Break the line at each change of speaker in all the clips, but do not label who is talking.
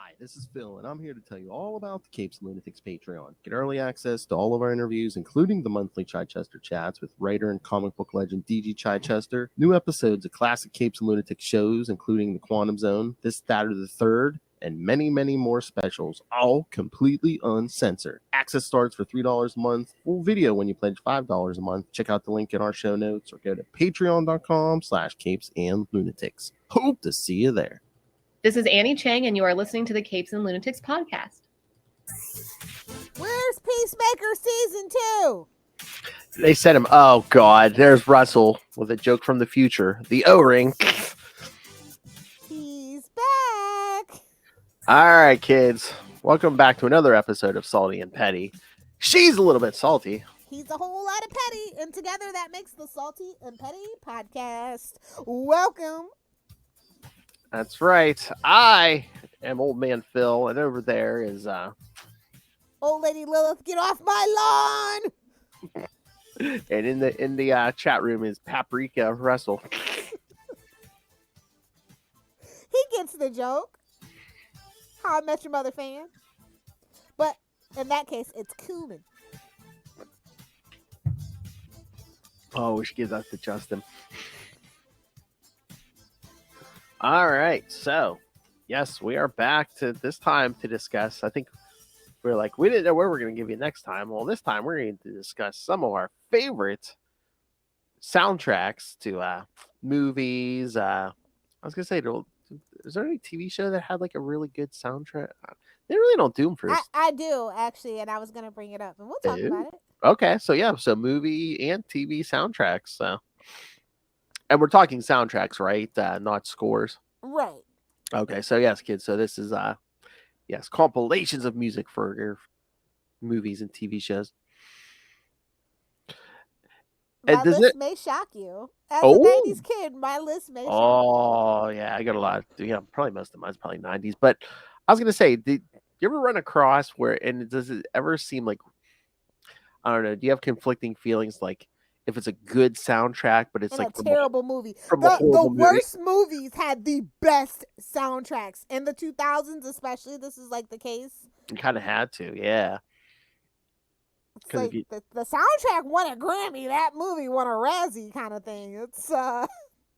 Hi, this is Phil, and I'm here to tell you all about the Capes and Lunatics Patreon. Get early access to all of our interviews, including the monthly Chichester chats with writer and comic book legend DG Chichester, new episodes of classic Capes and Lunatics shows, including The Quantum Zone, This, That, or the Third, and many, many more specials, all completely uncensored. Access starts for $3 a month, full video when you pledge $5 a month. Check out the link in our show notes or go to patreon.com/capesandlunatics. Hope to see you there.
This is Annie Chang, and you are listening to the Capes and Lunatics podcast.
Where's Peacemaker Season 2?
They sent him. Oh, God. There's Russell with a joke from the future. The O-ring.
He's back.
All right, kids. Welcome back to another episode of Salty and Petty. She's a little bit salty.
He's a whole lot of petty, and together that makes the Salty and Petty podcast. Welcome.
That's right. I am Old Man Phil, and over there is
Old Lady Lilith, get off my lawn.
and in the chat room is Paprika Russell.
He gets the joke. How I Met Your Mother fan. But in that case, it's Cumin.
Oh, we should give that to Justin. All right, so yes, we are back to this time to discuss. I think we didn't know where we're going to give you next time. Well, this time we're going to discuss some of our favorite soundtracks to movies. I was going to say, is there any TV show that had like a really good soundtrack? They really don't do them for.
I do actually, and I was going to bring it up, and we'll talk about it.
Okay, so yeah, so movie and TV soundtracks. So. And we're talking soundtracks, right? Not scores.
Right.
Okay, so yes, kids. So this is compilations of music for your movies and TV shows.
My list may shock you. As a 90s kid, my list may shock you. Oh,
yeah, I got a lot. Probably most of mine's probably 90s. But I was going to say, did you ever run across does it ever seem like, I don't know, do you have conflicting feelings like, if it's a good soundtrack, but it's like
a terrible movie.
The
worst movies had the best soundtracks in the 2000s, especially. This is like the case.
You kind of had to, yeah.
It's like the soundtrack won a Grammy. That movie won a Razzie, kind of thing. It's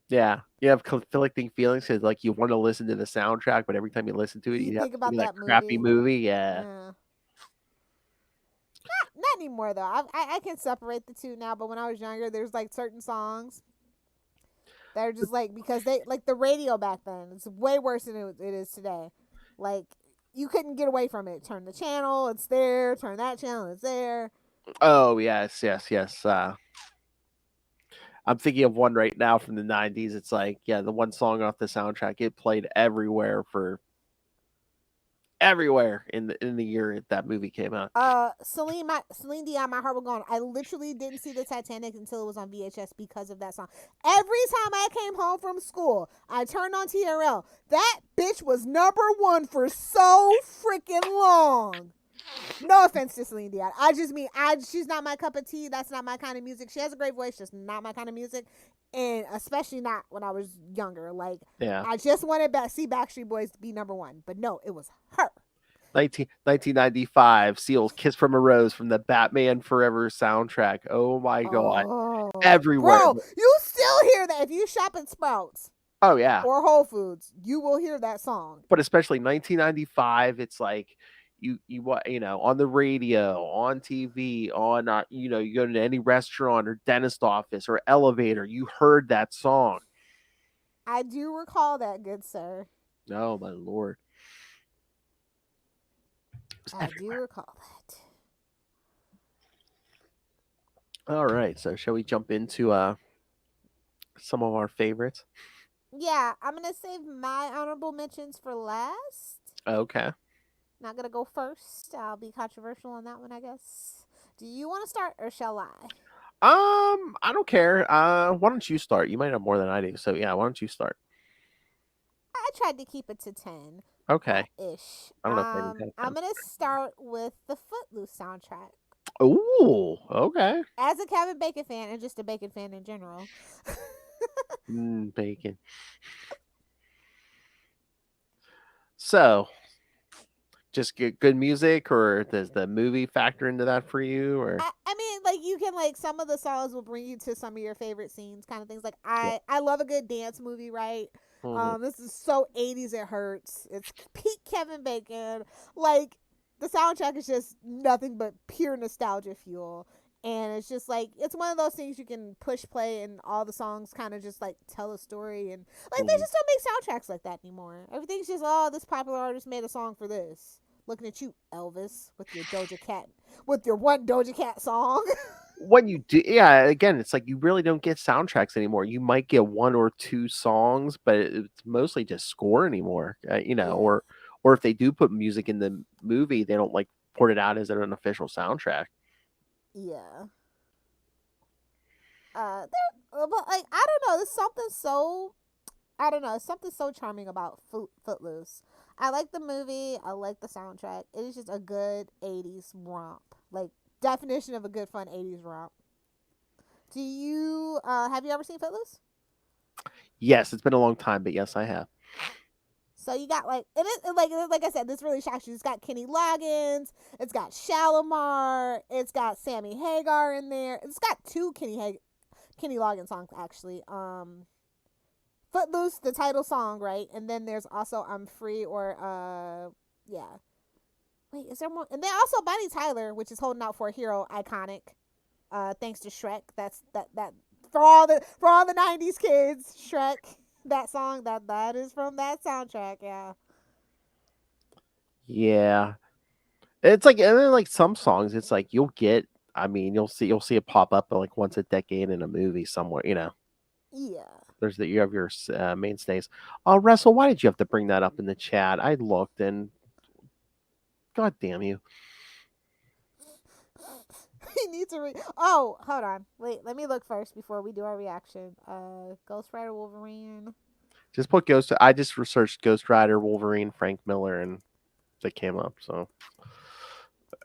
yeah, you have conflicting feelings because like you want to listen to the soundtrack, but every time you listen to it, you think about that crappy movie. Yeah.
Not anymore though. I can separate the two now, but when I was younger, there's like certain songs that are just like, because they like the radio back then. It's way worse than it is today. Like you couldn't get away from it. Turn the channel, it's there. Turn that channel, it's there.
Oh yes. I'm thinking of one right now from the 90s. It's like, yeah, the one song off the soundtrack. It played everywhere in the year that movie came out.
Celine Dion, My Heart Will Go On. I literally didn't see the Titanic until it was on VHS because of that song. Every time I came home from school, I turned on TRL. That bitch was number one for so freaking long. No offense to Celine Dion. I just mean, she's not my cup of tea. That's not my kind of music. She has a great voice, just not my kind of music. And especially not when I was younger. Like, yeah. I just wanted to see Backstreet Boys to be number one. But no, it was her.
1995, Seal's Kiss from a Rose from the Batman Forever soundtrack. Oh my God. Everywhere.
Bro, you still hear that if you shop at Sprouts.
Oh, yeah.
Or Whole Foods. You will hear that song.
But especially 1995, it's like, you on the radio, on TV, on you go to any restaurant or dentist office or elevator, you heard that song.
I do recall that, good sir.
Oh my Lord.
I do recall
that. All right, so shall we jump into some of our favorites?
Yeah, I'm gonna save my honorable mentions for last.
Okay.
Not gonna go first. I'll be controversial on that one, I guess. Do you want to start or shall I?
I don't care. Why don't you start? You might have more than I do. So yeah, why don't you start?
I tried to keep it to 10.
Okay.
Ish.
I don't know if
I'm gonna start with the Footloose soundtrack.
Ooh, okay.
As a Kevin Bacon fan and just a Bacon fan in general.
Bacon. So, just good music, or does the movie factor into that for you? Or
I mean, like you can like some of the songs will bring you to some of your favorite scenes, kind of things. Like
yeah.
I love a good dance movie, right?
Mhm.
This is so 80s it hurts. It's peak Kevin Bacon. Like the soundtrack is just nothing but pure nostalgia fuel. And it's just like it's one of those things you can push play and all the songs kind of just like tell a story, and like they
Mhm.
just don't make soundtracks like that anymore. Everything's just, oh, this popular artist made a song for this. Looking at you, Elvis, with your Doja Cat, with your one Doja Cat song.
When you do, yeah, again, it's like you really don't get soundtracks anymore. You might get one or two songs, but it's mostly just score anymore.
Yeah,
Or if they do put music in the movie, they don't like put it out as an official soundtrack.
yeah. But like I don't know. There's something so I don't know. Something so charming about Footloose. I like the movie. I like the soundtrack. It is just a good 80s romp. Like definition of a good fun 80s romp. Do you have you ever seen Footloose?
Yes, it's been a long time, but yes, I have.
So you got like it is like I said, this really shocks you. It's got Kenny Loggins, it's got Shalimar, it's got Sammy Hagar in there. It's got two Kenny Loggins songs actually. Footloose, the title song, right? And then there's also I'm Free or yeah. Wait, is there more? And then also Bonnie Tyler, which is Holding Out for a Hero, iconic. Thanks to Shrek. That's that for all the 90s kids, Shrek. That song that is from that soundtrack, yeah.
Yeah, it's like, and then like some songs, it's like you'll get. I mean, you'll see it pop up like once a decade in a movie somewhere.
Yeah.
There's that you have your mainstays. Oh, Russell, why did you have to bring that up in the chat? I looked and God damn you.
He needs to Oh, hold on. Wait, let me look first before we do our reaction. Ghost Rider Wolverine.
Just put Ghost. I just researched Ghost Rider, Wolverine, Frank Miller, and that came up. So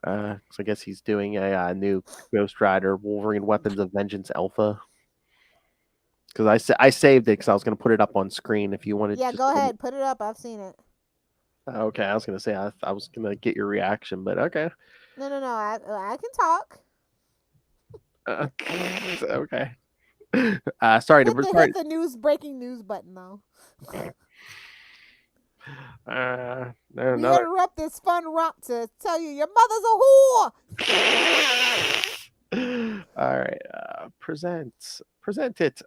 I guess he's doing a new Ghost Rider, Wolverine, Weapons of Vengeance Alpha. Because I saved it because I was going to put it up on screen. If you wanted,
Yeah,
just
go ahead. Put it up. I've seen it.
okay. I was going to say I was going to get your reaction, but okay.
No. I can talk.
Okay. Sorry to
Hit the news breaking news button though.
No,
We
another.
interrupt this fun romp to tell you your mother's a whore.
All right. Present it.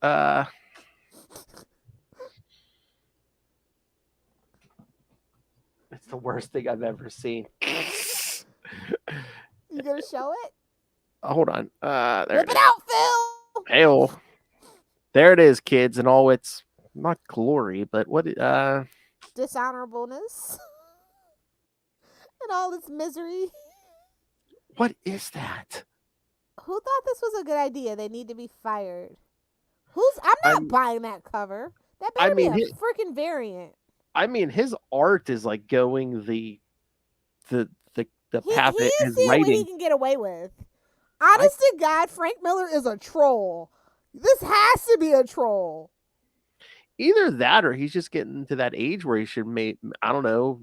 It's the worst thing I've ever seen.
You gonna show it?
Hold on. There
Whip
it
it
is.
out, Phil.
Hail. There it is, kids, and all its not glory, but what
Dishonorableness and all its misery.
what is that?
Who thought this was a good idea? They need to be fired. I'm not
I'm
buying that cover. That
I
better be
mean
a freaking variant.
his art is like going the
He
path that
is
his
seeing what he
writing.
can get away with.
I
Honest to God, Frank Miller is a troll. This has to be a troll.
Either that or he's just getting to that age where he should make, I don't know,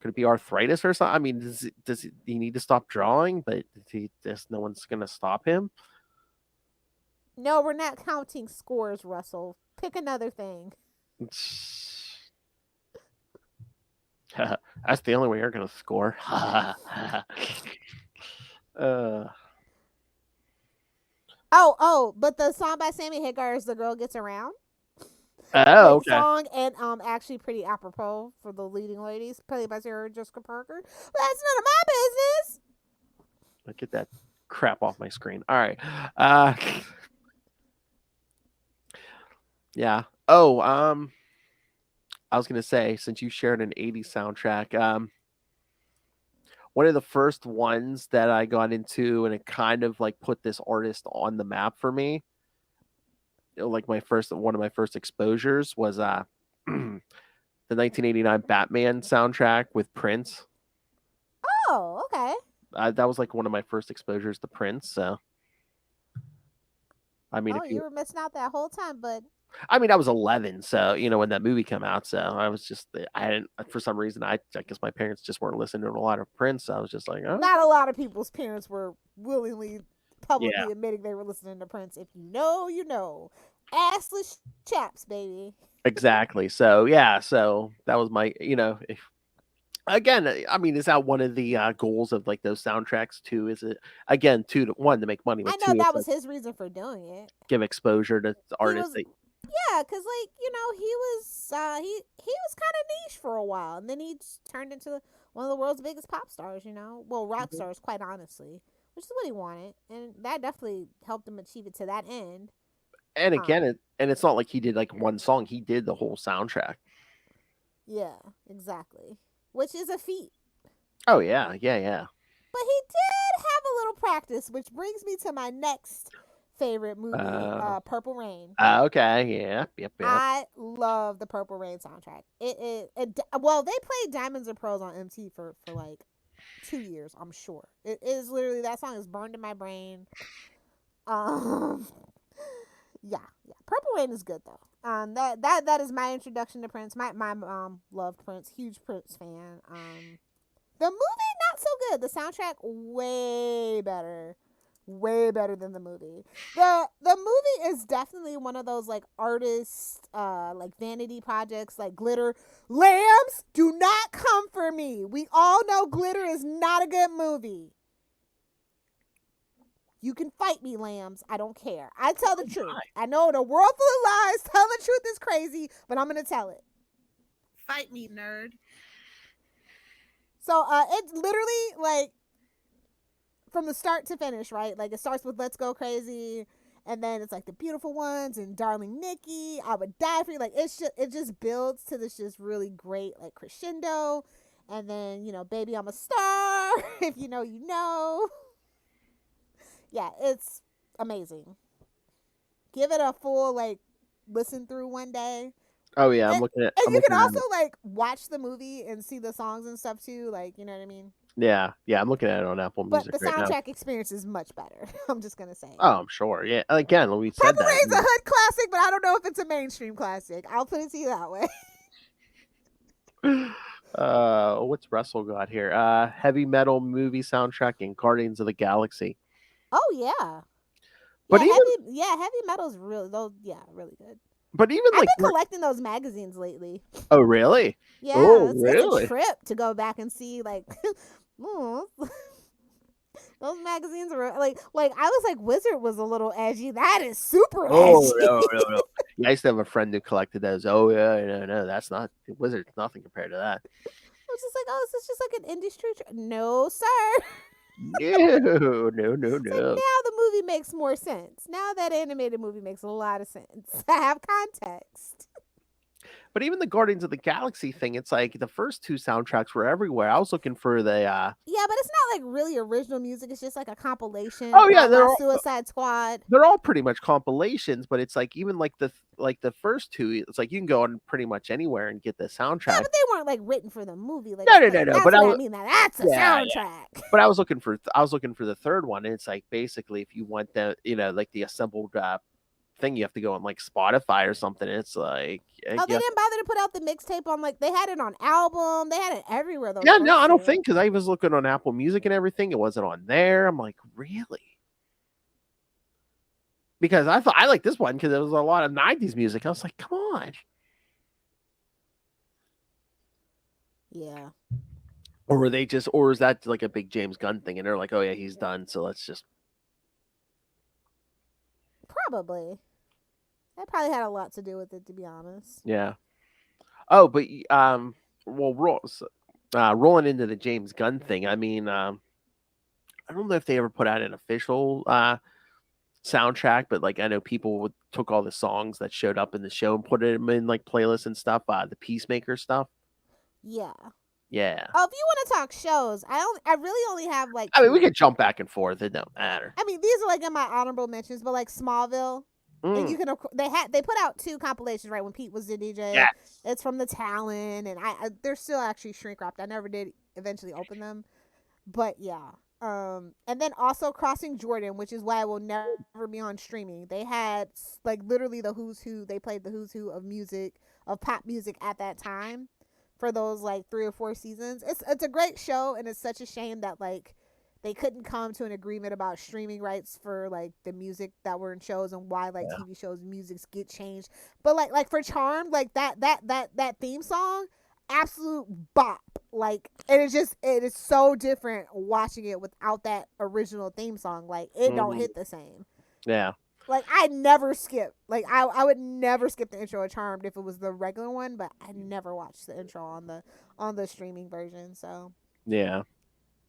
could it be arthritis or something? I mean, does he need to stop drawing? But no one's gonna stop him.
No, we're not counting scores, Russell. Pick another thing.
That's the only way you're gonna score.
But the song by Sammy Hagar is "The Girl Gets Around."
Oh,
Great
okay.
song and actually pretty apropos for the leading ladies, played by Sarah Jessica Parker. But that's none of my business.
Get that crap off my screen. All right. Yeah. Oh, I was gonna say, since you shared an '80s soundtrack, one of the first ones that I got into, and it kind of like put this artist on the map for me. Like one of my first exposures was the 1989 Batman soundtrack with Prince.
Oh, okay.
That was like one of my first exposures to Prince. So, I mean,
Oh,
if
you
you
were missing out that whole time, but
I mean, I was 11, so when that movie came out, so I was just I didn't for some reason I guess my parents just weren't listening to a lot of Prince. So I was just like, oh
Not a lot of people's parents were willingly,
yeah,
publicly admitting they were listening to Prince. If you know, you know. Assless chaps, baby.
exactly. So yeah, so that was my again, I mean, is that one of the goals of like those soundtracks too? Is it again one to make money,
I
but
know
two it's
that was
like
his reason for doing it.
give exposure to
He
artists
was,
that
yeah, because like he was he was kind of niche for a while, and then he just turned into one of the world's biggest pop stars. Well, rock stars, quite honestly, which is what he wanted, and that definitely helped him achieve it to that end.
and again,
Um,
it's not like he did like one song; he did the whole soundtrack.
yeah, exactly, which is a feat.
Oh yeah, yeah.
But he did have a little practice, which brings me to my next favorite movie, Purple Rain.
Okay, yep.
I love the Purple Rain soundtrack. Well, they played Diamonds and Pearls on MT for like 2 years, I'm sure. It is literally, that song is burned in my brain. Um, yeah. Purple Rain is good though. That is my introduction to Prince. My mom loved Prince, huge Prince fan. The movie not so good. The soundtrack way better than the movie. The movie is definitely one of those like artist like vanity projects, like Glitter. Lambs, do not come for me. We all know Glitter is not a good movie. You can fight me, Lambs. I don't care. I tell the truth. I know the world full of lies. Tell the truth is crazy, but I'm gonna tell it.
Fight me, nerd.
So it's literally like from the start to finish, right? Like it starts with Let's Go Crazy, and then it's like The Beautiful Ones and Darling Nikki, I Would Die For You. Like it just builds to this just really great like crescendo, and then Baby I'm a Star. If you know, you know. Yeah, it's amazing. Give it a full like listen through one day.
Oh yeah, I'm looking at.
And
I'm
you
looking
can
at
also like watch the movie and see the songs and stuff too. Like, you know what I mean?
yeah, I'm looking at it on Apple
But
Music
the
right now.
soundtrack experience is much better. I'm just gonna say.
Oh, I'm sure. Yeah, again, we said
Purple
that.
Rain's a hood classic, but I don't know if it's a mainstream classic. I'll put it to you that way.
What's Russell got here? Heavy metal movie soundtrack and Guardians of the Galaxy.
Oh yeah.
But
heavy metal's really really good.
But even
I've
like
been collecting those magazines lately.
Oh really?
Yeah,
Oh,
it's
really?
a trip to go back and see like those magazines are like I was like Wizard was a little edgy. That is super edgy.
No. Yeah, I used to have a friend who collected those. Oh yeah, no, that's not Wizard's nothing compared to that.
I was just like, oh, is this just like an industry? No, sir.
No.
So now the movie makes more sense. Now that animated movie makes a lot of sense. I have context.
But even the Guardians of the Galaxy thing, it's like the first two soundtracks were everywhere. I was looking for the
Yeah, but it's not like really original music. It's just like a compilation.
Oh yeah,
they're Suicide Squad.
They're all pretty much compilations, but it's like even like the first two, it's like you can go on pretty much anywhere and get the soundtrack.
Yeah, but they weren't like written for the movie. Like,
No.
That's
But
what I mean. That's a soundtrack.
Yeah. But I was looking for the third one, and it's like basically if you want the like the assembled thing, you have to go on like Spotify or something. It's like
they didn't bother to put out the mixtape on like they had it on album. They had it everywhere though.
Yeah, no, I don't think because I was looking on Apple Music and everything. It wasn't on there. I'm like, really? Because I thought I liked this one because there was a lot of 90s music. I was like, come on.
Yeah.
Or were they just, or is that like a big James Gunn thing? And they're like, oh yeah, he's done. So let's just.
Probably. That probably had a lot to do with it, to be honest.
Yeah. Oh, but well, rolling into the James Gunn thing. I mean, I don't know if they ever put out an official soundtrack, but like I know people took all the songs that showed up in the show and put them in like playlists and stuff. The Peacemaker stuff.
Yeah.
Yeah.
Oh, if you want to talk shows, I really only have like.
I mean, we could jump back and forth. It don't matter.
I mean, these are like in my honorable mentions, but like Smallville. And you can they put out 2 compilations right when Pete was the DJ.
Yes.
It's from the Talon, and they're still actually shrink wrapped. I never did eventually open them, but yeah, And then also Crossing Jordan, which is why it will never be on streaming. They had like literally the who's who. They played the who's who of music, of pop music at that time, for those like 3 or 4 seasons. It's a great show, and it's such a shame that like they couldn't come to an agreement about streaming rights for like the music that were in shows, and why like TV shows music get changed. But like for Charmed, like that theme song, absolute bop. Like it is so different watching it without that original theme song. Like it don't hit the same.
Yeah.
Like I never skip. Like I would never skip the intro of Charmed if it was the regular one, but I never watched the intro on the streaming version. So
Yeah.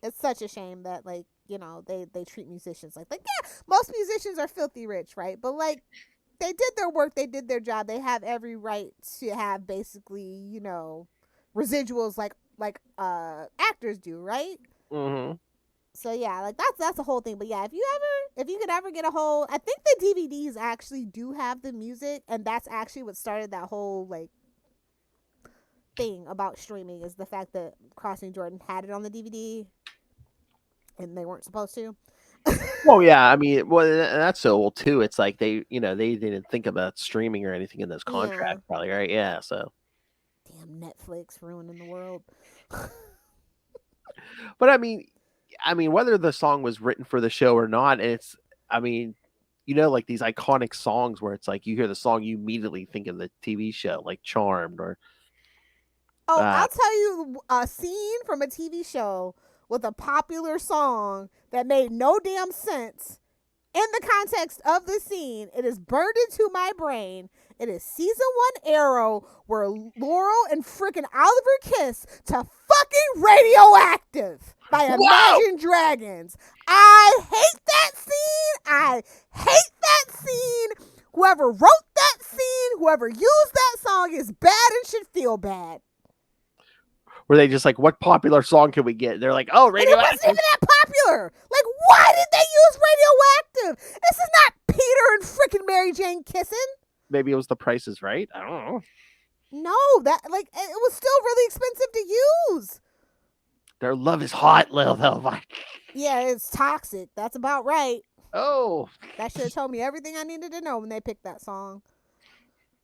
it's such a shame that like, you know, they treat musicians like yeah, most musicians are filthy rich, right? But like they did their work, they did their job. They have every right to have basically, you know, residuals like actors do, right?
Mm-hmm.
So yeah, like that's the whole thing. But yeah, if you could ever get a hold, I think the DVDs actually do have the music, and that's actually what started that whole like thing about streaming, is the fact that Crossing Jordan had it on the DVD and they weren't supposed to.
Well, yeah, I mean, well, that's so old too. It's like they didn't think about streaming or anything in those contracts, probably, right? Yeah, so.
Damn Netflix ruining the world.
But I mean, whether the song was written for the show or not, it's, I mean, you know, like these iconic songs where it's like you hear the song, you immediately think of the TV show, like Charmed or.
I'll tell you a scene from a TV show with a popular song that made no damn sense in the context of the scene. It is burned into my brain. It is season 1 Arrow, where Laurel and frickin' Oliver kiss to fucking Radioactive by Imagine Dragons. I hate that scene. I hate that scene. Whoever wrote that scene, whoever used that song is bad and should feel bad.
Were they just like, what popular song can we get? They're like, oh, Radioactive.
It wasn't even that popular. Like, why did they use Radioactive? This is not Peter and frickin' Mary Jane kissing.
Maybe it was The Price is Right. I don't know.
No, that like it was still really expensive to use.
Their love is hot, Lil.
Yeah, it's toxic. That's about right.
Oh,
that should have told me everything I needed to know when they picked that song.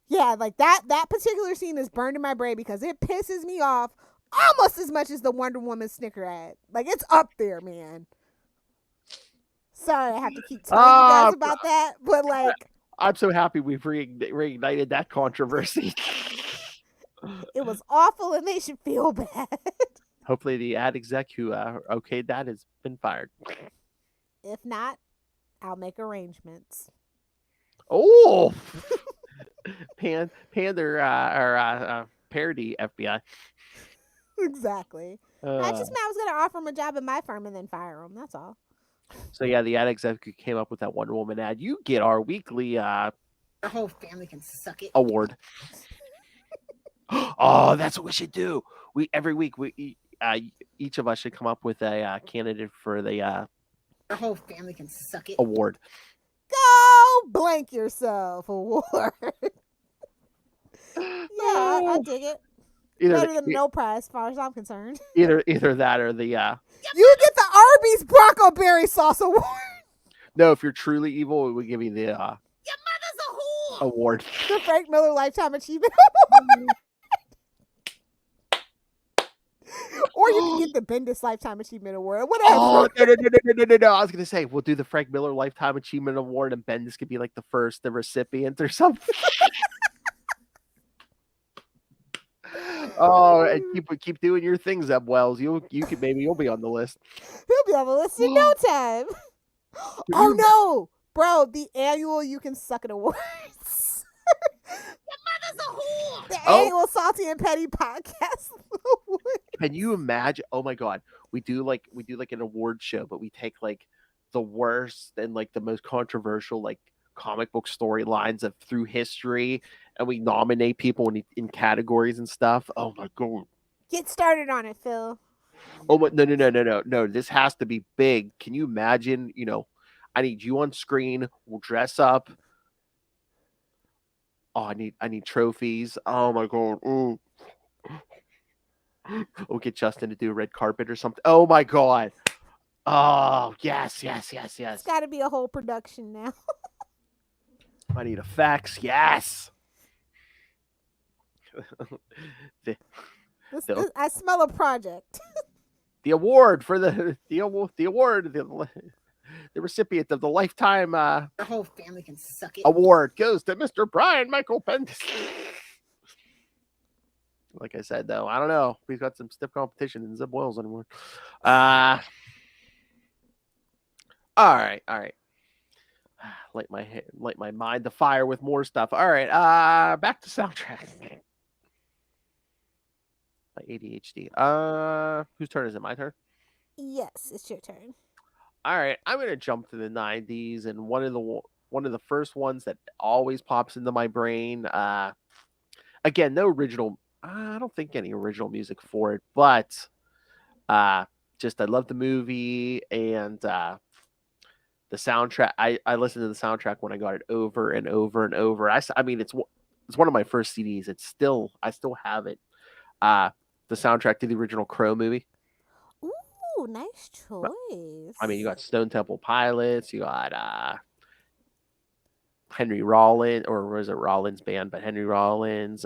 Yeah, like that particular scene is burned in my brain because it pisses me off almost as much as the Wonder Woman snicker ad. Like it's up there, man. Sorry, I have to keep telling you guys about that, but like.
I'm so happy we've reignited that controversy.
It was awful, and they should feel bad.
Hopefully, the ad exec who okayed that has been fired.
If not, I'll make arrangements.
Oh, pander or parody FBI.
Exactly. I just meant I was going to offer him a job in my firm and then fire him. That's all.
So yeah, the ad executive came up with that Wonder Woman ad. You get our weekly
Our whole family can suck it.
award. Oh, that's what we should do. Every week each of us should come up with a candidate for the
Our whole family can suck it.
award.
Go blank yourself award. Yeah, I dig it. Better than no prize, as far as I'm concerned.
Either that or the
You get the Arby's Bronco Berry Sauce Award.
No, if you're truly evil, we give you the
Your mother's a whore.
award.
The Frank Miller Lifetime Achievement Award. Or you can get the Bendis Lifetime Achievement Award. Whatever.
Oh, no. I was going to say, we'll do the Frank Miller Lifetime Achievement Award, and Bendis could be like the recipient or something. Oh, and keep doing your things up, Wells. You'll be on the list.
He'll be on the list in no time. Oh no, bro! The annual You Can Suck It Awards.
Your mother's a whore.
The annual Salty and Petty Podcast Awards.
Can you imagine? Oh my God, we do like an award show, but we take like the worst and like the most controversial like comic book storylines of through history, and we nominate people in categories and stuff. Oh my God.
Get started on it, Phil.
Oh, but no. This has to be big. Can you imagine? You know, I need you on screen. We'll dress up. Oh, I need trophies. Oh my God. Ooh. We'll get Justin to do a red carpet or something. Oh my God. Oh, yes, yes, yes,
It's
yes.
got to be a whole production now.
I need effects. Yes. the, the
I smell a project.
the award for the recipient of the lifetime
Your whole family can suck it.
award goes to Mr. Brian Michael Bendis. Like I said, though, I don't know. We've got some stiff competition in Zip Wells anymore. All right. Light my mind to fire with more stuff. All right. Back to soundtrack. My ADHD. Whose turn is it? My turn.
Yes, it's your turn.
All right. I'm gonna jump to the '90s, and one of the first ones that always pops into my brain. Again, no original. I don't think any original music for it, but just I love the movie and the soundtrack. I listened to the soundtrack when I got it over and over and over. I mean, it's one of my first CDs. I still have it. The soundtrack to the original Crow movie.
Ooh, nice choice.
I mean, you got Stone Temple Pilots. You got Henry Rollins, or was it Rollins Band? But Henry Rollins.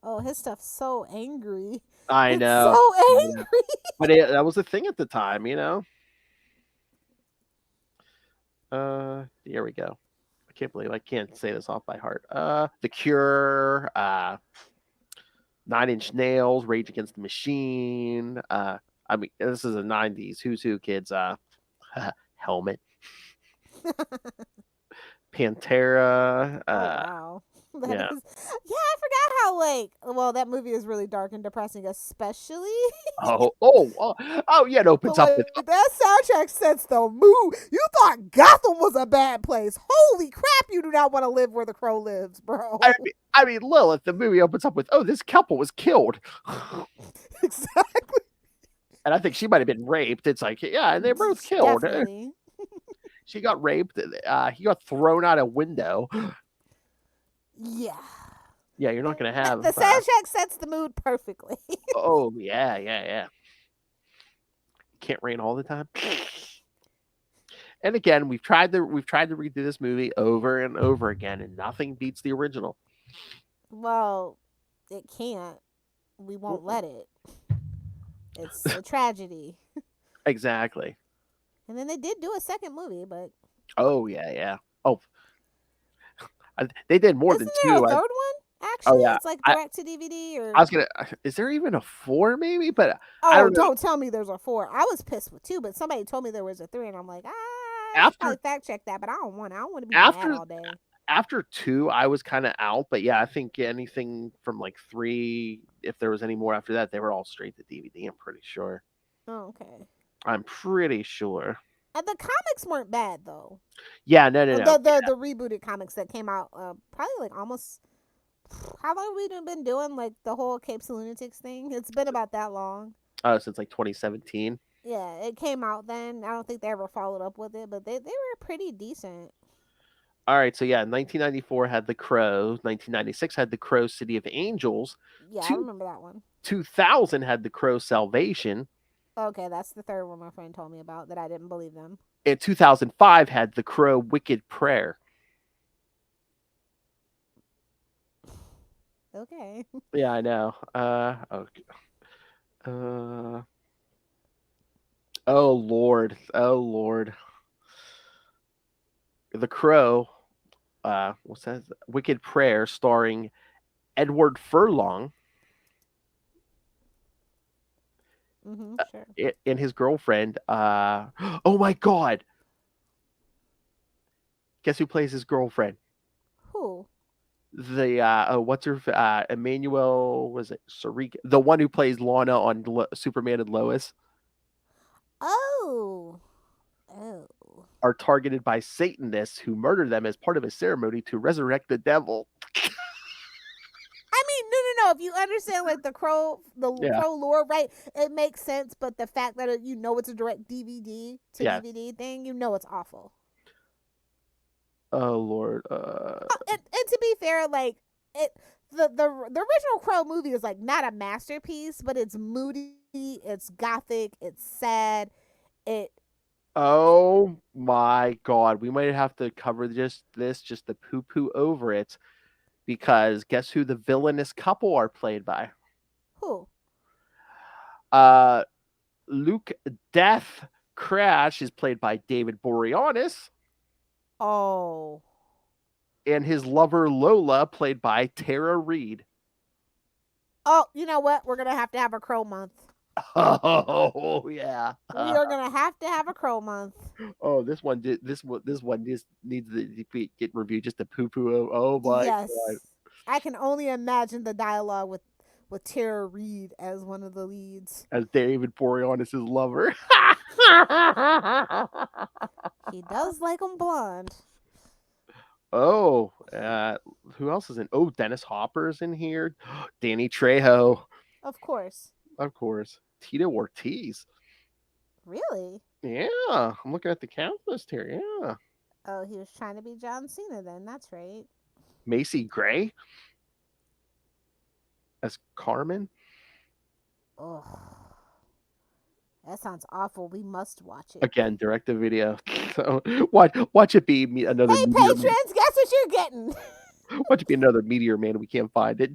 Oh, his stuff's so angry.
I
It's
know.
so angry.
But that was a thing at the time, you know. Here we go. I can't believe I can't say this off by heart. The Cure, 9 Inch Nails, Rage Against the Machine. I mean, this is the '90s. Who's Who, kids? Helmet, Pantera.
Oh wow.
Yeah.
Yeah, I forgot how that movie is really dark and depressing, especially.
Oh, yeah. It opens up with
that soundtrack sets the mood. You thought Gotham was a bad place. Holy crap! You do not want to live where the Crow lives, bro.
I mean, Lilith. The movie opens up with, this couple was killed.
Exactly.
And I think she might have been raped. It's like, yeah, and they're both killed.
Definitely.
She got raped. He got thrown out a window.
Yeah.
Yeah, you're not going to have...
The soundtrack sets the mood perfectly.
Oh, yeah. Can't rain all the time. And again, we've tried to redo this movie over and over again, and nothing beats the original.
Well, it can't. We won't let it. It's a tragedy.
Exactly.
And then they did do a second movie, but...
Oh, yeah. Oh, they did more than
Isn't there
two.
a third one? Actually,
yeah.
it's like direct to DVD or...
I was gonna. Is there even a 4? Maybe, but
Oh,
I don't know.
don't tell me there's a 4. I was pissed with 2, but somebody told me there was a 3, and I'm like, I should probably fact check that, but I don't want to be mad all day.
After 2, I was kind of out, but yeah, I think anything from like 3, if there was any more after that, they were all straight to DVD. I'm pretty sure.
Oh, okay.
I'm pretty sure.
And the comics weren't bad though.
Yeah, no.
The rebooted comics that came out probably like almost. How long have we been doing like the whole Capes and Lunatics thing? It's been about that long.
Oh, since like 2017.
Yeah, it came out then. I don't think they ever followed up with it, but they were pretty decent.
All right, so yeah, 1994 had The Crow. 1996 had The Crow City of Angels.
Yeah, I remember that one.
2000 had The Crow Salvation.
Okay, that's the third one my friend told me about that I didn't believe them.
And 2005 had The Crow Wicked Prayer.
Okay.
Yeah, I know. Oh Lord. The Crow, what's that? Wicked Prayer, starring Edward Furlong.
Sure.
And his girlfriend. Oh my God! Guess who plays his girlfriend?
Who?
The what's her? Emmanuel, was it Sarika? The one who plays Lana on Superman and Lois.
Oh.
Are targeted by Satanists who murder them as part of a ceremony to resurrect the devil.
I mean, no. If you understand like the crow lore, right? It makes sense. But the fact that it's a direct DVD to DVD thing, it's awful.
Oh Lord.
And to be fair, like the original Crow movie is like not a masterpiece, but it's moody, it's gothic, it's sad, It
Oh my God. We might have to cover just to poo poo over it. Because guess who the villainous couple are played by?
who?
Uh, Luke Death Crash is played by David Boreanaz,
Oh.
and his lover Lola played by Tara Reid.
Oh, you know what? We're gonna have to have a crow month.
Oh yeah.
We are gonna have to have a crow month.
Oh, this one just needs to get reviewed just to poo poo. Oh my
Yes.
God.
I can only imagine the dialogue with Tara Reid as one of the leads.
As David Boreanaz' lover.
He does like them blonde.
Oh, who else is in? Oh, Dennis Hopper's in here. Danny Trejo,
Of course.
of course. Tito Ortiz.
Really?
Yeah, I'm looking at the cast list here. Yeah,
Oh, he was trying to be John Cena then. That's right.
Macy Gray as Carmen.
Oh. That sounds awful. We must watch it.
Again, direct to video. So watch it be another.
Hey,
Meteor
patrons, guess what you're getting?
Man. Watch it be another Meteor Man. We can't find it.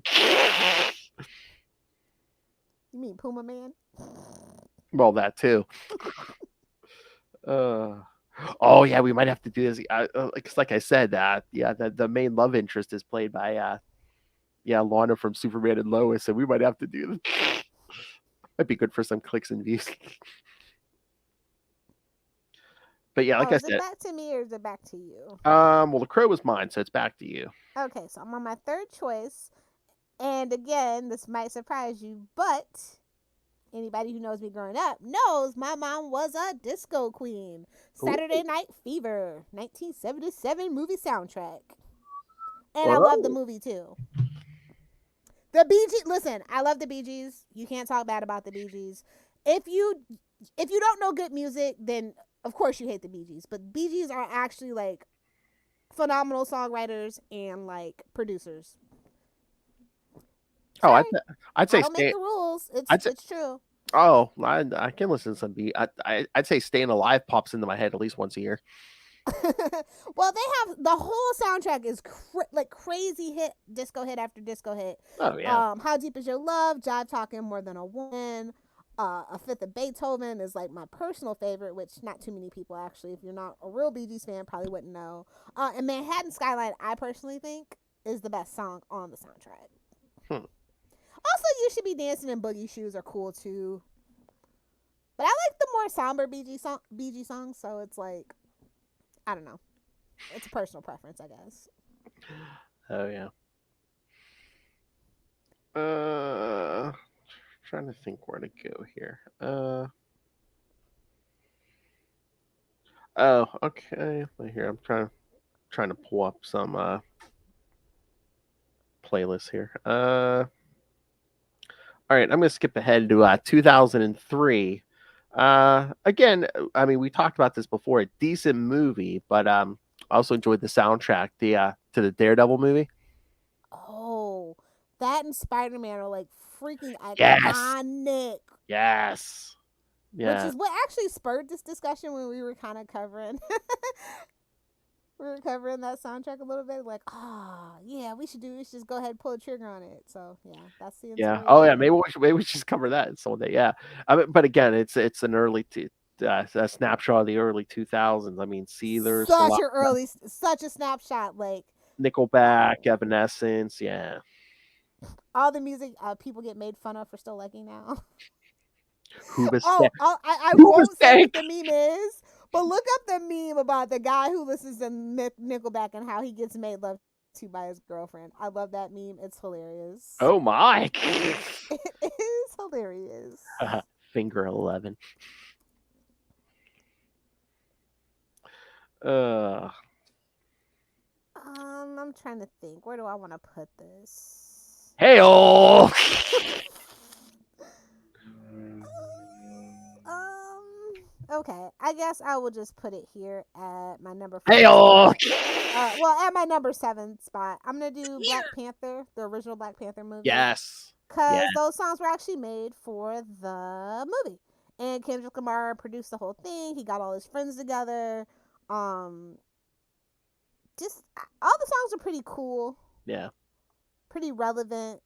You mean Puma Man?
Well, that too. Oh yeah, we might have to do this. Like I said, the main love interest is played by Lana from Superman and Lois, so we might have to do this. Might be good for some clicks and views. But yeah, like I
is
said,
it back to me or is it back to you?
well, the crow was mine, so it's back to you.
Okay, so I'm on my third choice. And again, this might surprise you, but anybody who knows me growing up knows my mom was a disco queen. Saturday Night Fever, 1977 movie soundtrack. And I love the movie too. The Bee Gees, listen, I love the Bee Gees. You can't talk bad about the Bee Gees. If you don't know good music, then of course you hate the Bee Gees. But Bee Gees are actually like phenomenal songwriters and like producers.
Oh,
Sorry,
I'd say
I don't make the rules. It's true.
Oh, I can listen to some beat. I'd say "Staying Alive" pops into my head at least once a year.
Well, they have the whole soundtrack is like crazy hit, disco hit after disco hit.
Oh yeah.
How Deep Is Your Love, Jive Talking, More Than a Woman, A Fifth of Beethoven is like my personal favorite, which not too many people actually, if you're not a real Bee Gees fan, probably wouldn't know. And Manhattan Skyline, I personally think is the best song on the soundtrack. Also, You Should Be Dancing in Boogie Shoes are cool too. But I like the more somber Bee Gees songs, so it's like, I don't know. It's a personal preference, I guess.
Oh yeah. Trying to think where to go here. Oh, okay. Here, I'm trying to pull up some playlists here. All right, I'm gonna skip ahead to 2003. Again, I mean, we talked about this before. A decent movie, but I also enjoyed the soundtrack. To the Daredevil movie.
Oh, that and Spider-Man are like freaking
Yes.
iconic.
Yes. Yeah.
Which is what actually spurred this discussion when we were kind of covering. We were covering that soundtrack a little bit. Like, yeah, we should just go ahead and pull the trigger on it. So yeah, that's the inspiration.
Yeah. Oh yeah. Maybe we should just cover that someday. Yeah. I mean, but again, it's an early a snapshot of the early 2000s. I mean, Sealers,
such a snapshot. Like
Nickelback, Evanescence. Yeah.
all the music people get made fun of for still liking now.
Hoobastank.
I won't say what the meme is, but look up the meme about the guy who listens to Nickelback and how he gets made love to by his girlfriend. I love that meme. It's hilarious.
Oh my.
It is hilarious.
Finger 11.
I'm trying to think. Where do I want to put this?
Hey-oh!
Okay. I guess I will just put it here at my number 4.
Hey-oh!
At my number 7 spot. I'm gonna do Black Panther, the original Black Panther movie.
Yes.
Because those songs were actually made for the movie. And Kendrick Lamar produced the whole thing. He got all his friends together. Just all the songs are pretty cool,
Yeah.
pretty relevant.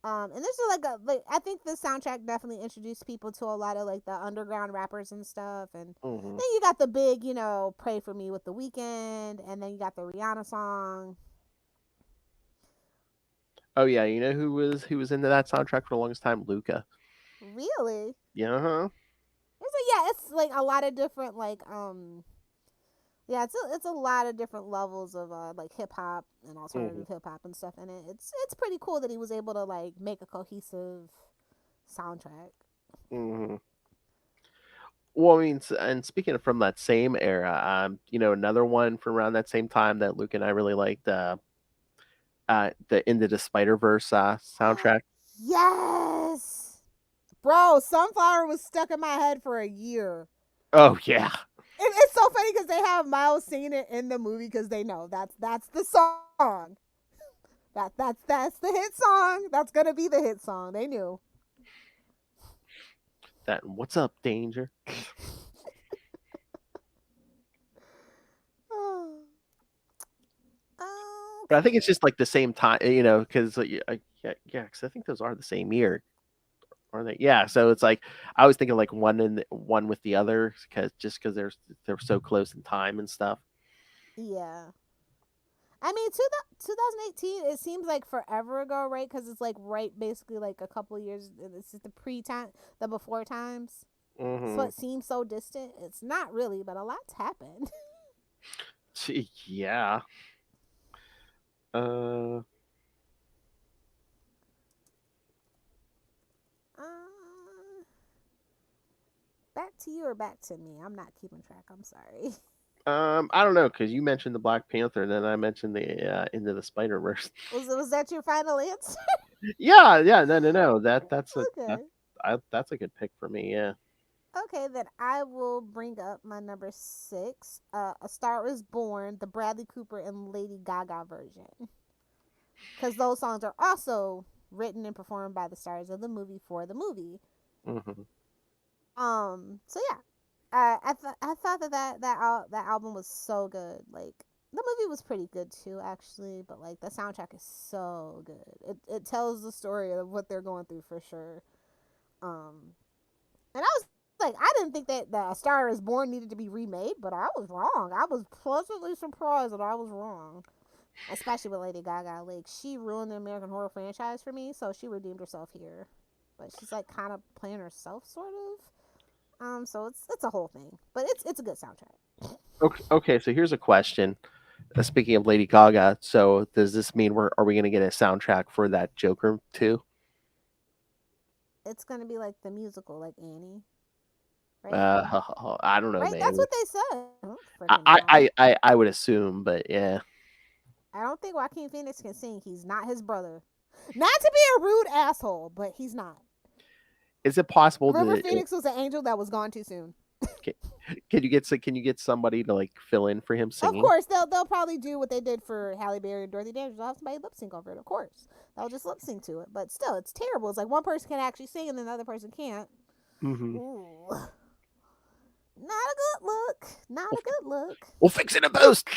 And there's like I think the soundtrack definitely introduced people to a lot of like the underground rappers and stuff. And
Mhm.
then you got the big, "Pray for Me" with The Weeknd, and then you got the Rihanna song.
Oh yeah, you know who was into that soundtrack for the longest time? Luca.
Really?
Yeah.
It's like a lot of different it's a lot of different levels of like hip hop and alternative hip hop and stuff in it. It's pretty cool that he was able to like make a cohesive soundtrack.
Hmm. Well, I mean, and speaking of from that same era, another one from around that same time that Luke and I really liked, the Into the Spider-Verse soundtrack.
Yes, bro. Sunflower was stuck in my head for a year.
Oh yeah,
It's so funny because they have Miles singing it in the movie because they know that's the song. That's the hit song. That's gonna be the hit song. They knew.
that "What's Up, Danger." But I think it's just like the same time, because yeah, because I think those are the same year, are they? Yeah, so it's like I was thinking like one with the other because they're so close in time and stuff.
Yeah. I mean, 2018, it seems like forever ago, right? Because it's like right basically like a couple of years. This is the pre-time, the before times. So
Hmm.
it seems so distant. It's not really, but a lot's happened.
Yeah. Uh,
uh, Back to you or back to me? I'm not keeping track. I'm sorry.
I don't know because you mentioned the Black Panther, and then I mentioned the Into the Spider Verse.
Was that your final answer?
Yeah, no.
Okay.
That's a good pick for me. Yeah.
Okay, then I will bring up my number 6. A Star Is Born, the Bradley Cooper and Lady Gaga version. Because those songs are also written and performed by the stars of the movie for the movie.
Hmm.
So yeah, I thought that album was so good. Like the movie was pretty good too, actually. But like the soundtrack is so good. It tells the story of what they're going through for sure. And I was like, I didn't think that A Star Is Born needed to be remade, but I was wrong. I was pleasantly surprised that I was wrong. Especially with Lady Gaga. Like, she ruined the American Horror franchise for me, so she redeemed herself here. But she's like kind of playing herself, sort of. So it's a whole thing, but it's a good soundtrack.
Okay, so here's a question. Speaking of Lady Gaga, so does this mean are we going to get a soundtrack for that Joker too?
It's gonna be like the musical, like Annie, right?
I don't know,
Right? That's
man.
what they said. I don't
I
freaking
I
know.
I would assume, but yeah.
I don't think Joaquin Phoenix can sing. He's not his brother. Not to be a rude asshole, but he's not.
Is it possible
River
to
Phoenix was an angel that was gone too soon.
can, can you get somebody to like fill in for him
Of
singing?
course, they'll probably do what they did for Halle Berry and Dorothy Dandridge. They'll have somebody lip sync over it. Of course, they'll just lip sync to it. But still, it's terrible. It's like one person can actually sing and then the other person can't.
Hmm.
Ooh, not a good look. Not
We'll,
a good look.
we'll fix it in post.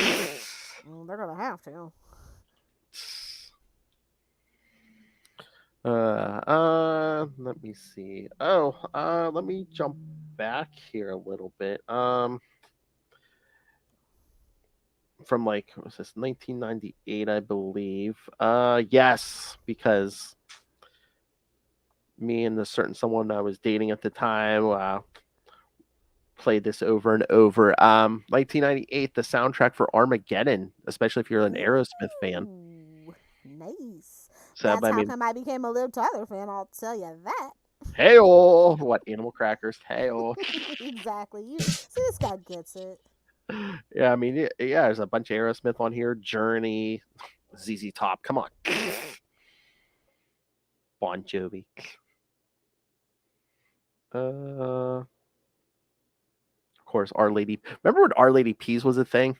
They're gonna have to.
Let me see. Oh, let me jump back here a little bit. From like what was this 1998, I believe. Yes, because me and the certain someone I was dating at the time played this over and over. 1998, the soundtrack for Armageddon, especially if you're an Aerosmith fan.
Ooh, nice.
So,
That's
I
how
mean,
come I became a Liv Tyler fan. I'll tell you that.
hey, what Animal Crackers? Hey,
Exactly. You see, this guy gets it.
yeah, I mean, yeah, there's a bunch of Aerosmith on here. Journey, ZZ Top. Come on, Bon Jovi. Of course, Our Lady. Remember when Our Lady Peas was a thing?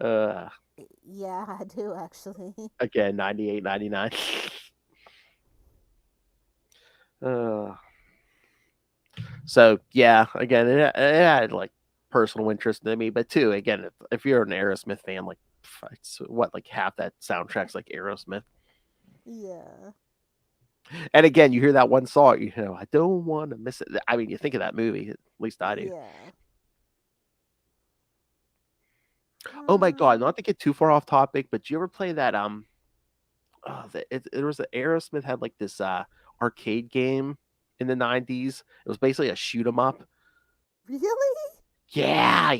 Uh,
Yeah, I do actually.
Again, 98, 99. So yeah, again, it had like personal interest in me, but too, again, if you're an Aerosmith fan, like it's what like half that soundtrack's like Aerosmith.
Yeah.
And again, you hear that one song, you know, I don't want to miss it. I mean, you think of that movie, at least I do.
Yeah.
Oh my god, not to get too far off topic, but do you ever play that there was an Aerosmith had like this arcade game in the 90s. It was basically a shoot 'em up.
Really?
Yeah.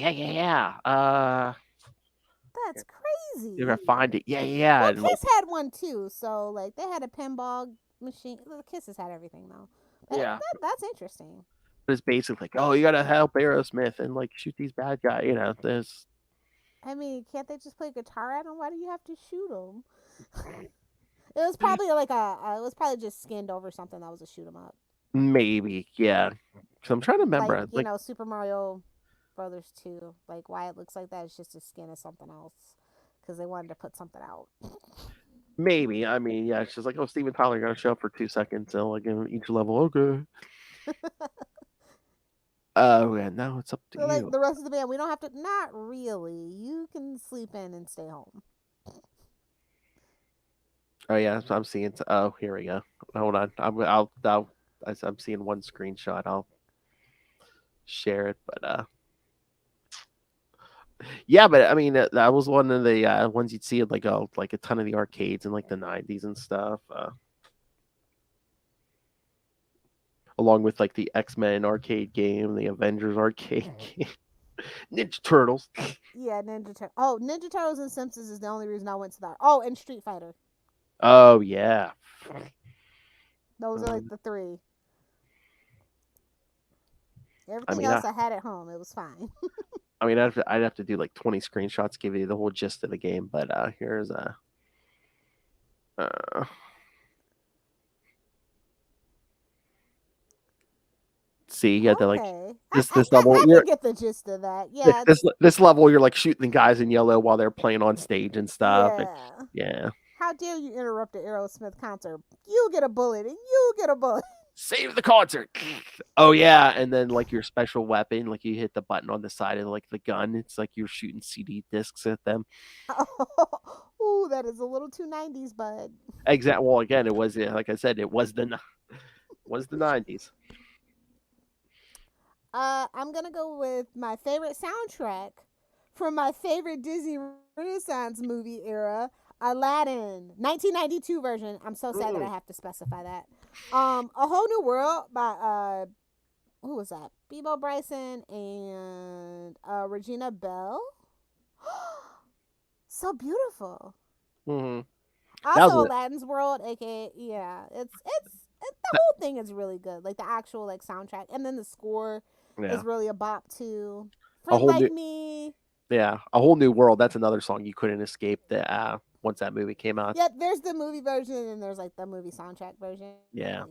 That's crazy.
You're gonna find it. Yeah.
Well,
And like,
Kiss had one too, so like they had a pinball machine. The Kisses had everything though.
yeah.
That's interesting.
But it's basically like, oh, you gotta help Aerosmith and like shoot these bad guys. You know, there's
I mean, can't they just play guitar at them? Why do you have to shoot them? It was probably like it was probably just skinned over something that was a shoot 'em up.
maybe, yeah. So I'm trying to remember.
Like, you know, Super Mario Brothers 2. Like, why it looks like that is just a skin of something else. Because they wanted to put something out.
Maybe. I mean, yeah, it's just like, oh, Steven Tyler got to show up for 2 seconds. So, like, in each level, okay. Oh, yeah, now it's up to
So, like,
you.
the rest of the band, we don't have to. Not really. You can sleep in and stay home.
Oh, yeah, I'm seeing. Oh, here we go. Hold on. I'm seeing one screenshot. I'll share it, but yeah, but I mean that was one of the ones you'd see at like a ton of the arcades in like the 90s and stuff. Along with like the X-Men arcade game, the Avengers arcade game, Ninja Turtles.
Yeah, Ninja Turtles. Oh, Ninja Turtles and Simpsons is the only reason I went to that. Oh, and Street Fighter.
Oh yeah.
Those are like the three. Everything else I had at home. It was fine.
I mean, I'd have to do like 20 screenshots, give you the whole gist of the game. But here's see, you got
Okay.
to like this level.
I can get the gist of that. Yeah.
This level, you're like shooting the guys in yellow while they're playing on stage and stuff.
Yeah.
Yeah.
How dare you interrupt the Aerosmith concert? You get a bullet and you get a bullet.
Save the concert. Oh yeah, and then like your special weapon, like you hit the button on the side of like the gun. It's like you're shooting CD discs at them.
Ooh, that is a little too 90s, bud.
Exactly. Well, again, it was like I said, it was the 90s.
I'm gonna go with my favorite soundtrack from my favorite Disney Renaissance movie era, Aladdin, 1992 version. I'm so sad that I have to specify that. A Whole New World by who was that? Bebo Bryson and Regina Bell. So beautiful.
Mm-hmm.
Also, Aladdin's World, aka it's the whole thing is really good. Like the actual like soundtrack, and then the score is really a bop too. Friend Like Me.
Yeah, A Whole New World. That's another song you couldn't escape. Once that movie came out.
Yeah, there's the movie version and there's like the movie soundtrack version.
Yeah.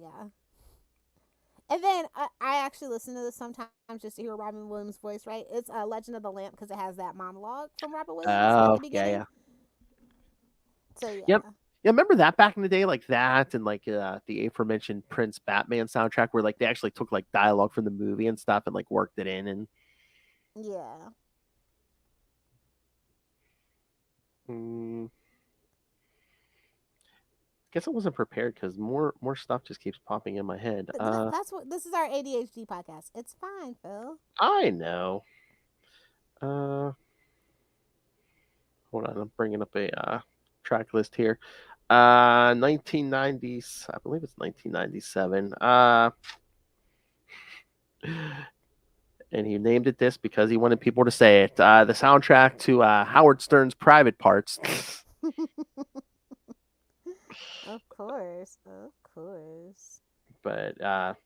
And then I actually listen to this sometimes just to hear Robin Williams' voice. Right? It's Legend of the Lamp because it has that monologue from Robin Williams at the beginning.
Yeah.
So yeah.
Yep. Yeah, remember that back in the day, like that, and like the aforementioned Prince Batman soundtrack, where like they actually took like dialogue from the movie and stuff and like worked it in, and
yeah.
Guess I wasn't prepared because more stuff just keeps popping in my head.
That's what this is our ADHD podcast. It's fine, Phil.
I know. Hold on, I'm bringing up a track list here. 1990s, I believe it's 1997. And he named it this because he wanted people to say it. The soundtrack to Howard Stern's Private Parts.
Of course.
But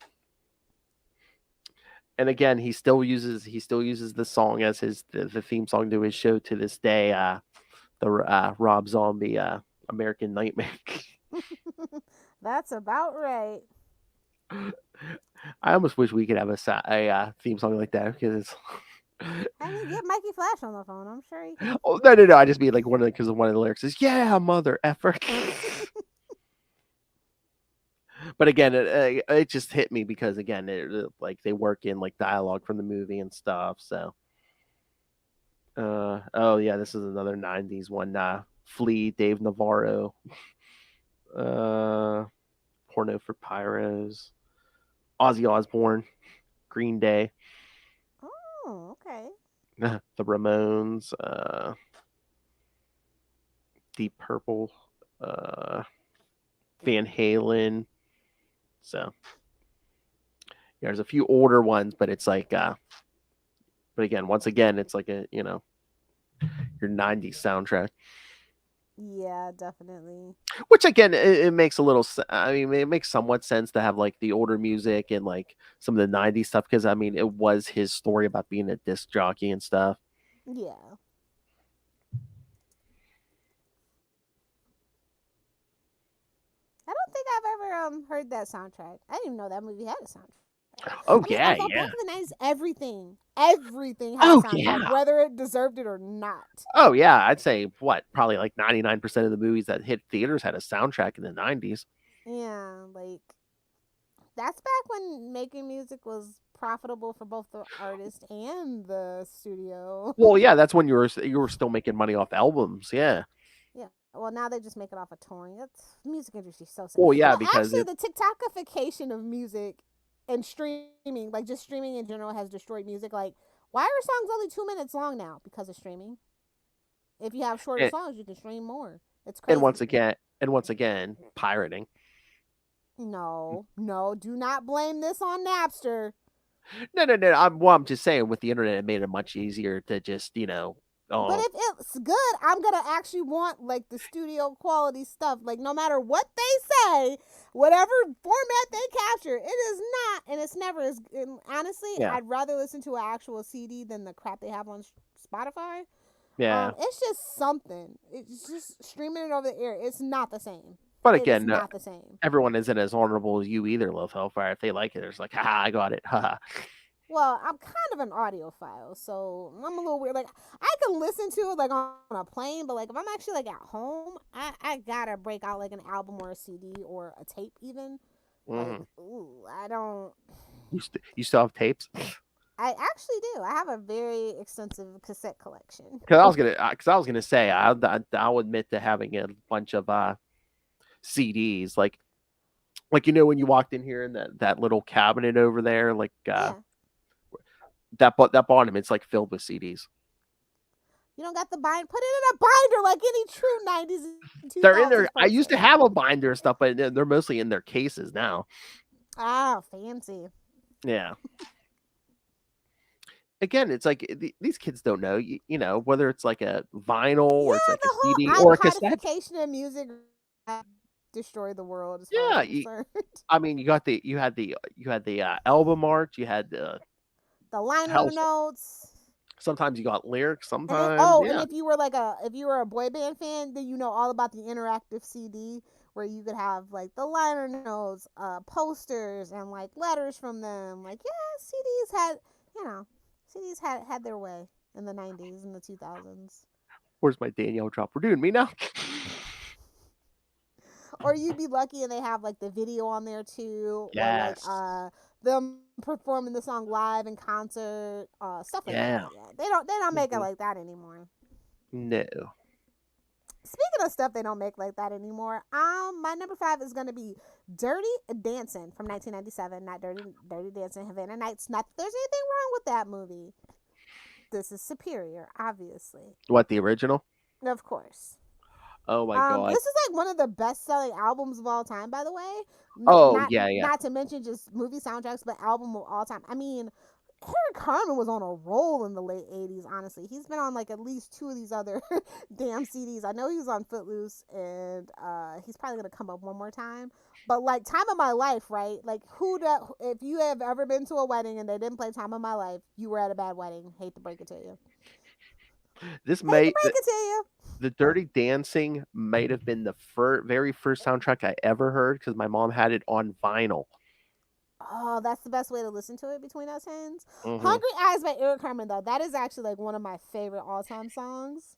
and again, he still uses the song as the theme song to his show to this day. The Rob Zombie American Nightmare.
That's about right.
I almost wish we could have a theme song like that because.
I mean, get Mikey Flash on the phone. I'm sure he can.
Oh no! I just mean like because one of the lyrics is "Yeah, mother effer." But again, it just hit me because again, like they work in like dialogue from the movie and stuff. So, oh yeah, this is another '90s one. Flea, Dave Navarro, uh, Porno for Pyros, Ozzy Osbourne, Green Day,
Oh, okay.
the Ramones, Deep Purple, Van Halen. So yeah, there's a few older ones, but it's like, but again, once again, it's like your '90s soundtrack.
Yeah, definitely.
Which again, it makes a little. I mean, it makes somewhat sense to have like the older music and like some of the '90s stuff because I mean, it was his story about being a disc jockey and stuff.
Yeah. I don't think I've ever heard that soundtrack. I didn't even know that movie had a soundtrack.
Oh
I mean,
yeah,
although
yeah.
back in the 90s, everything had a
Oh
soundtrack,
yeah.
whether it deserved it or not.
Oh yeah. I'd say probably like 99% of the movies that hit theaters had a soundtrack in the '90s.
Yeah, like that's back when making music was profitable for both the artist and the studio.
Well, yeah, that's when you were still making money off albums. Yeah.
Yeah. Well, now they just make it off of touring. That's music industry so sad.
Well, yeah,
Well,
because
actually, the TikTokification of music and streaming, like just streaming in general, has destroyed music. Like, why are songs only 2 minutes long now? Because of streaming. If you have shorter
and,
songs, you can stream more. It's
and
crazy.
once again, pirating.
No, do not blame this on Napster.
No. I'm just saying, with the internet, it made it much easier to just
But if it's good, I'm gonna actually want like the studio quality stuff. Like no matter what they say, whatever format they capture, it is not, and it's never as. And honestly,
Yeah.
I'd rather listen to an actual CD than the crap they have on Spotify.
Yeah.
It's just something. It's just streaming it over the air. It's not the same.
But
It is
again,
not the same.
everyone isn't as honorable as you either, Love Hellfire. If they like it, it's like, haha, I got it. Haha.
Well, I'm kind of an audiophile, so I'm a little weird. Like, I can listen to it like on a plane, but like if I'm actually like at home, I gotta break out like an album or a CD or a tape even. Like, ooh, I don't.
You still have tapes?
I actually do. I have a very extensive cassette collection.
Because I was gonna say, I'll admit to having a bunch of CDs, like when you walked in here in that little cabinet over there, like
Yeah.
that bottom, it's like filled with CDs.
You don't got the bind. Put it in a binder like any true 90s and 2000s
They're in there. I
person.
used to have a binder and stuff, but they're mostly in their cases now.
Ah, fancy.
Yeah. Again, it's like these kids don't know, whether it's like a vinyl or it's like
the
a
whole
CD or a cassette.
iCodification of music destroyed the world as
Yeah,
far as I'm concerned.
I mean, you had the album art, you had the
liner notes.
Sometimes you got lyrics,
And
sometimes
and if you were a boy band fan, then you know all about the interactive CD where you could have like the liner notes, posters, and like letters from them. Like CDs had their way in the 90s and the 2000s.
Where's my Danielle drop? We're doing me now.
Or you'd be lucky and they have like the video on there too.
Yes.
Or like them performing the song live in concert, stuff like that. Yeah. They don't make it like that anymore.
No.
Speaking of stuff they don't make like that anymore, my number 5 is gonna be Dirty Dancing from 1997. Not Dirty Dancing, Havana Nights. Not that there's anything wrong with that movie. This is superior, obviously.
What, the original?
Of course.
Oh my god.
This is like one of the best-selling albums of all time, by the way.
Yeah.
Not to mention just movie soundtracks, but album of all time. I mean, Eric Carmen was on a roll in the late 80s, honestly. He's been on like at least 2 of these other damn CDs. I know he was on Footloose, and he's probably going to come up one more time. But like Time of My Life, right? Like if you have ever been to a wedding and they didn't play Time of My Life, you were at a bad wedding. Hate to break it to you.
The Dirty Dancing might have been the very first soundtrack I ever heard because my mom had it on vinyl.
Oh, that's the best way to listen to it between us hands. Hungry Eyes by Eric Carmen, though. That is actually like one of my favorite all-time songs.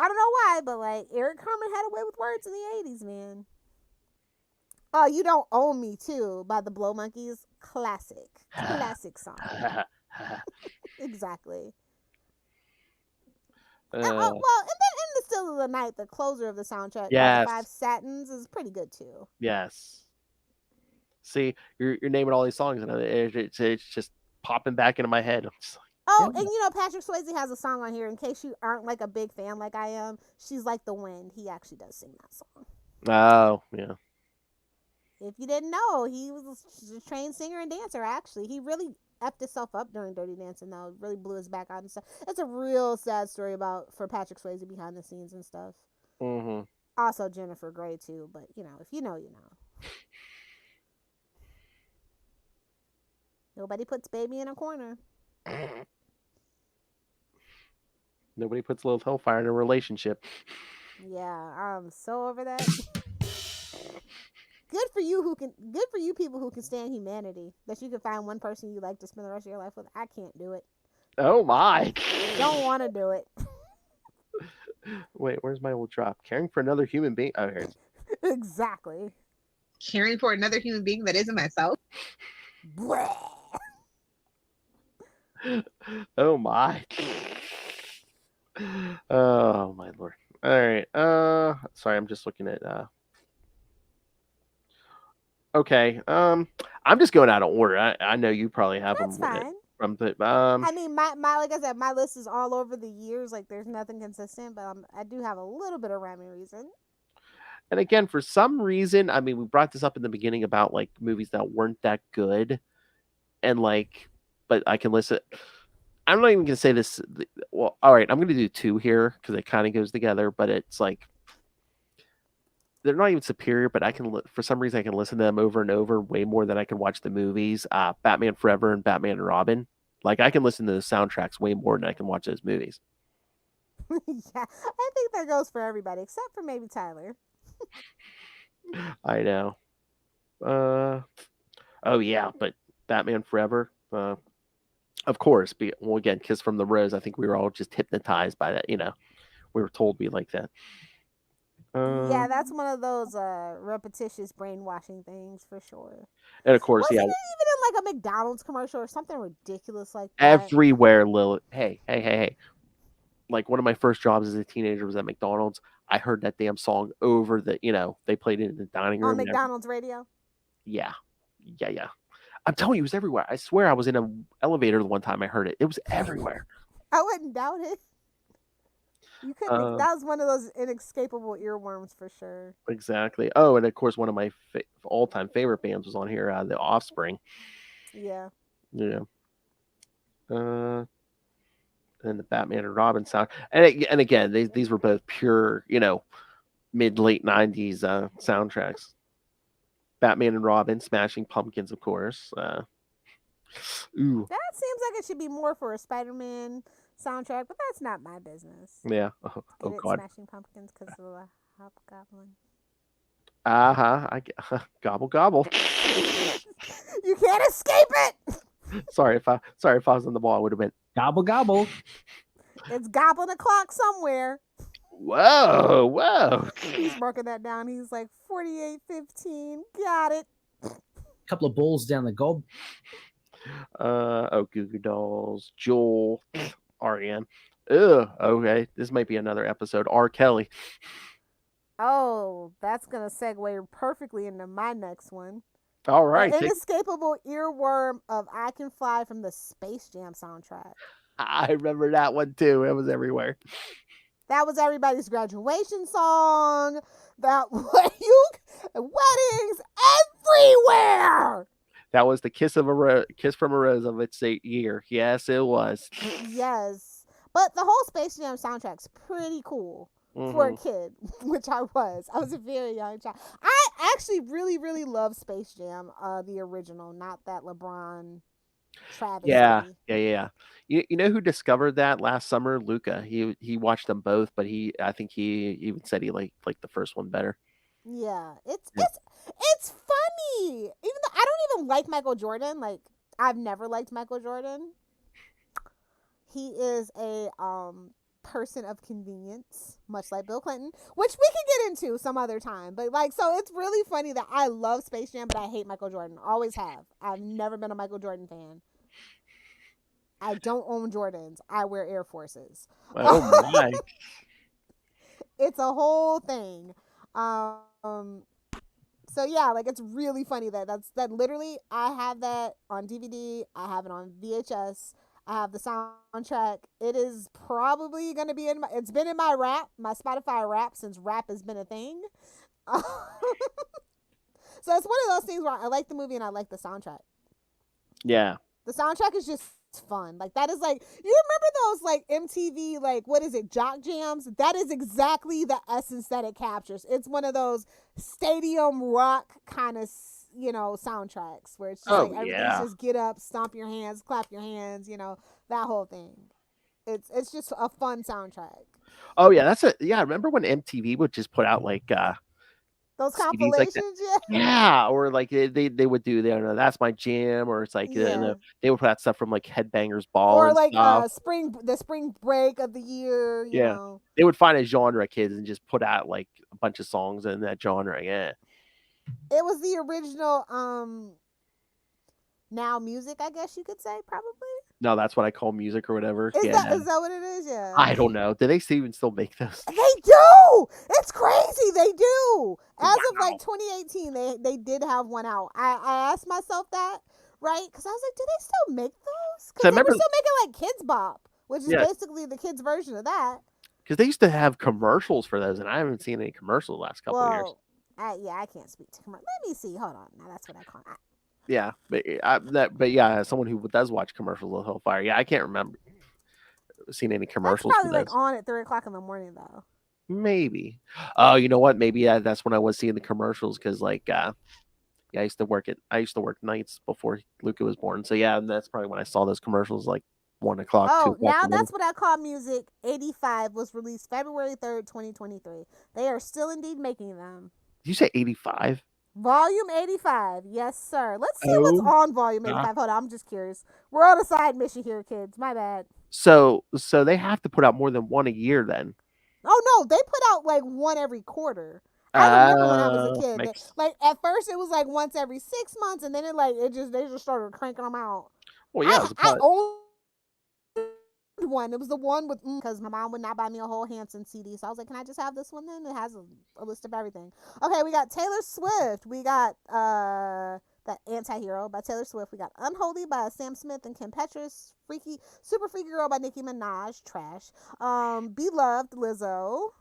I don't know why, but like Eric Carmen had a way with words in the 80s, man. Oh, You Don't Own Me Too by the Blow Monkeys. Classic song. Exactly. Well, and then In the Still of the Night, the closer of the soundtrack by the Five
Yes.
Satins is pretty good too.
Yes. See, you're naming all these songs, and it's just popping back into my head. I'm just like,
Oh,
yeah.
and Patrick Swayze has a song on here. In case you aren't like a big fan like I am, She's Like the Wind. He actually does sing that song.
Oh, yeah.
If you didn't know, he was a trained singer and dancer. Actually, he really effed himself up during Dirty Dancing. Though, really blew his back out and stuff. It's a real sad story for Patrick Swayze behind the scenes and stuff.
Mm-hmm.
Also, Jennifer Grey too. But if you know, you know. Nobody puts baby in a corner.
Nobody puts Lilith Hellfire in a relationship.
Yeah, I'm so over that. Good for you people who can stand humanity. That you can find one person you like to spend the rest of your life with. I can't do it.
Oh my!
Don't want to do it.
Wait, where's my old drop? Caring for another human being. Oh, here.
Exactly.
Caring for another human being that isn't myself.
Bleh.
Oh my! Oh my lord! All right. Sorry, I'm just looking at. Okay. I'm just going out of order. I know you probably have
That's
them
fine.
from the.
I mean, my like I said, my list is all over the years. Like, there's nothing consistent, but I do have a little bit of rhyme and reason.
And again, for some reason, I mean, we brought this up in the beginning about like movies that weren't that good, and like, but I can listen. I'm not even gonna say this. Well, all right, I'm gonna do two here because it kind of goes together, but it's like they're not even superior, but I can for some reason I can listen to them over and over way more than I can watch the movies. Batman Forever and Batman and Robin. Like I can listen to the soundtracks way more than I can watch those movies.
Yeah, I think that goes for everybody except for maybe Tyler.
I know. Oh yeah, but Batman Forever. Of course. Well, again, Kiss from the Rose. I think we were all just hypnotized by that. We were told we like that.
Yeah, that's one of those repetitious brainwashing things for sure.
And of course,
Wasn't
yeah,
it even in like a McDonald's commercial or something ridiculous like that?
everywhere, Lilith. Hey. Like one of my first jobs as a teenager was at McDonald's. I heard that damn song over they played it in the dining room.
On McDonald's radio?
Yeah. I'm telling you, it was everywhere. I swear I was in an elevator the one time I heard it. It was everywhere.
I wouldn't doubt it. You couldn't. That was one of those inescapable earworms for sure.
Exactly. Oh, and of course, one of my all-time favorite bands was on here, The Offspring.
Yeah.
Yeah. And the Batman and Robin sound, and again, these were both pure, mid-late '90s soundtracks. Batman and Robin, Smashing Pumpkins, of course. Ooh.
That seems like it should be more for a Spider-Man soundtrack, but that's not my business.
Yeah. Oh God.
Smashing Pumpkins because of the Hobgoblin.
Gobble gobble.
You can't escape it.
Sorry if I was on the ball, I would have been
gobble gobble.
It's gobbling o'clock somewhere.
Whoa.
He's marking that down. He's like 48:15. Got it.
Couple of balls down the gob.
Goo Goo Dolls, Joel, R.E.M. Ugh. Okay, this might be another episode. R. Kelly.
Oh, that's gonna segue perfectly into my next one.
All right.
The inescapable earworm of "I Can Fly" from the Space Jam soundtrack.
I remember that one too. It was everywhere.
That was everybody's graduation song. That weddings everywhere.
That was the kiss from a rose of its year. Yes, it was.
Yes, but the whole Space Jam soundtrack's pretty cool. For a kid, which I was. I was a very young child. I actually really, really love Space Jam, the original, not that LeBron travesty.
Yeah. You know who discovered that last summer? Luca. He watched them both, but I think he even said he liked the first one better.
Yeah, it's funny. Even though I don't even like Michael Jordan, like I've never liked Michael Jordan. He is a person of convenience, much like Bill Clinton, which we can get into some other time. But like, so it's really funny that I love Space Jam, but I hate Michael Jordan. Always have. I've never been a Michael Jordan fan. I don't own Jordans. I wear Air Forces.
Oh my.
It's a whole thing. So yeah, like it's really funny that literally I have that on DVD. I have it on VHS. I have the soundtrack. It is probably gonna be it's been in my Spotify rap since rap has been a thing. So it's one of those things where I like the movie and I like the soundtrack.
Yeah.
The soundtrack is just fun. Like that is like, you remember those like MTV, like what is it, jock jams? That is exactly the essence that it captures. It's one of those stadium rock kind of, soundtracks where it's just like everything's just get up, stomp your hands, clap your hands, that whole thing. It's just a fun soundtrack.
Oh yeah, remember when MTV would just put out like
those
CDs like that?
compilations,
Yeah, or like they would do, that's my jam, or it's like
yeah.
they would put out stuff from like Headbangers Ball
Or
and
like
stuff.
the spring break of the year, you
Yeah.
know.
They would find a genre, kids, and just put out like a bunch of songs in that genre. Yeah.
It was the original now music, I guess you could say, probably.
No, that's what I call music or whatever.
Is
Yeah.
that what it is? Yeah.
I don't know. Do they even still make those?
They do. It's crazy. They do. As of
Wow.
like 2018, they did have one out. I asked myself that, right? Because I was like, do they still make those? Because they were still making like Kids Bop, which is basically the kids' version of that.
Because they used to have commercials for those, and I haven't seen any commercials the last couple of years.
I can't speak to commercials. Let me see. Hold on. Now that's what I call it.
Yeah, but yeah, someone who does watch commercials of Hellfire. Yeah, I can't remember seeing any commercials.
That's probably
for
like on at 3:00 in the morning though.
Maybe. Oh, you know what? Maybe that's when I was seeing the commercials because like I used to work nights before Luca was born. So yeah, and that's probably when I saw those commercials like 1 o'clock.
Oh, now that's what I call music. 85 was released February 3rd, 2023. They are still indeed making them.
Did you say 85?
Volume 85. Yes, sir. Let's see what's on Volume 85. Hold on, I'm just curious. We're on a side mission here, kids. My bad.
So they have to put out more than one a year then.
Oh no, they put out like one every quarter. I remember when I was a kid. Like at first it was like once every 6 months, and then they just started cranking them out.
Well, yeah,
I owned one. It was the one with because my mom would not buy me a whole Hanson CD, so I was like, "Can I just have this one?" Then it has a list of everything. Okay, we got Taylor Swift. We got that Anti-Hero by Taylor Swift. We got Unholy by Sam Smith and Kim Petras. Super Freaky Girl by Nicki Minaj. Trash. Beloved Lizzo.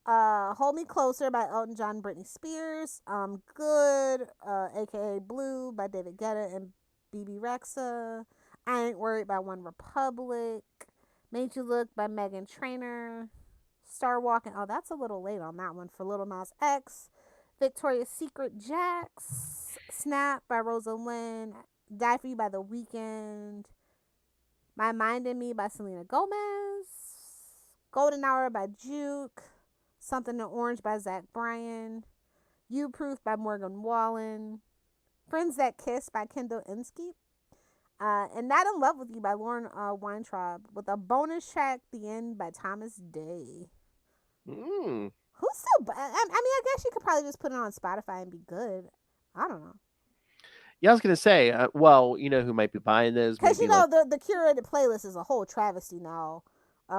Hold Me Closer by Elton John and Britney Spears. Good, aka Blue by David Guetta and BB Rexa. I Ain't Worried by One Republic. Made You Look by Megan Trainor. Star Walking. Oh, that's a little late on that one for Lil Nas X. Victoria's Secret Jax. Snap by Rosalind. Die For You by The Weeknd. My Mind and Me by Selena Gomez. Golden Hour by Juke. Something in Orange by Zach Bryan. You Proof by Morgan Wallen. Friends That Kiss by Kendall Inskeep. And Not in Love with You by Lauren Weintraub, with a bonus track, The End by Thomas Day.
Mm.
Who's still? I mean, I guess you could probably just put it on Spotify and be good. I don't know.
Yeah, I was gonna say, well, you know who might be buying this?
Because the curated playlist is a whole travesty now,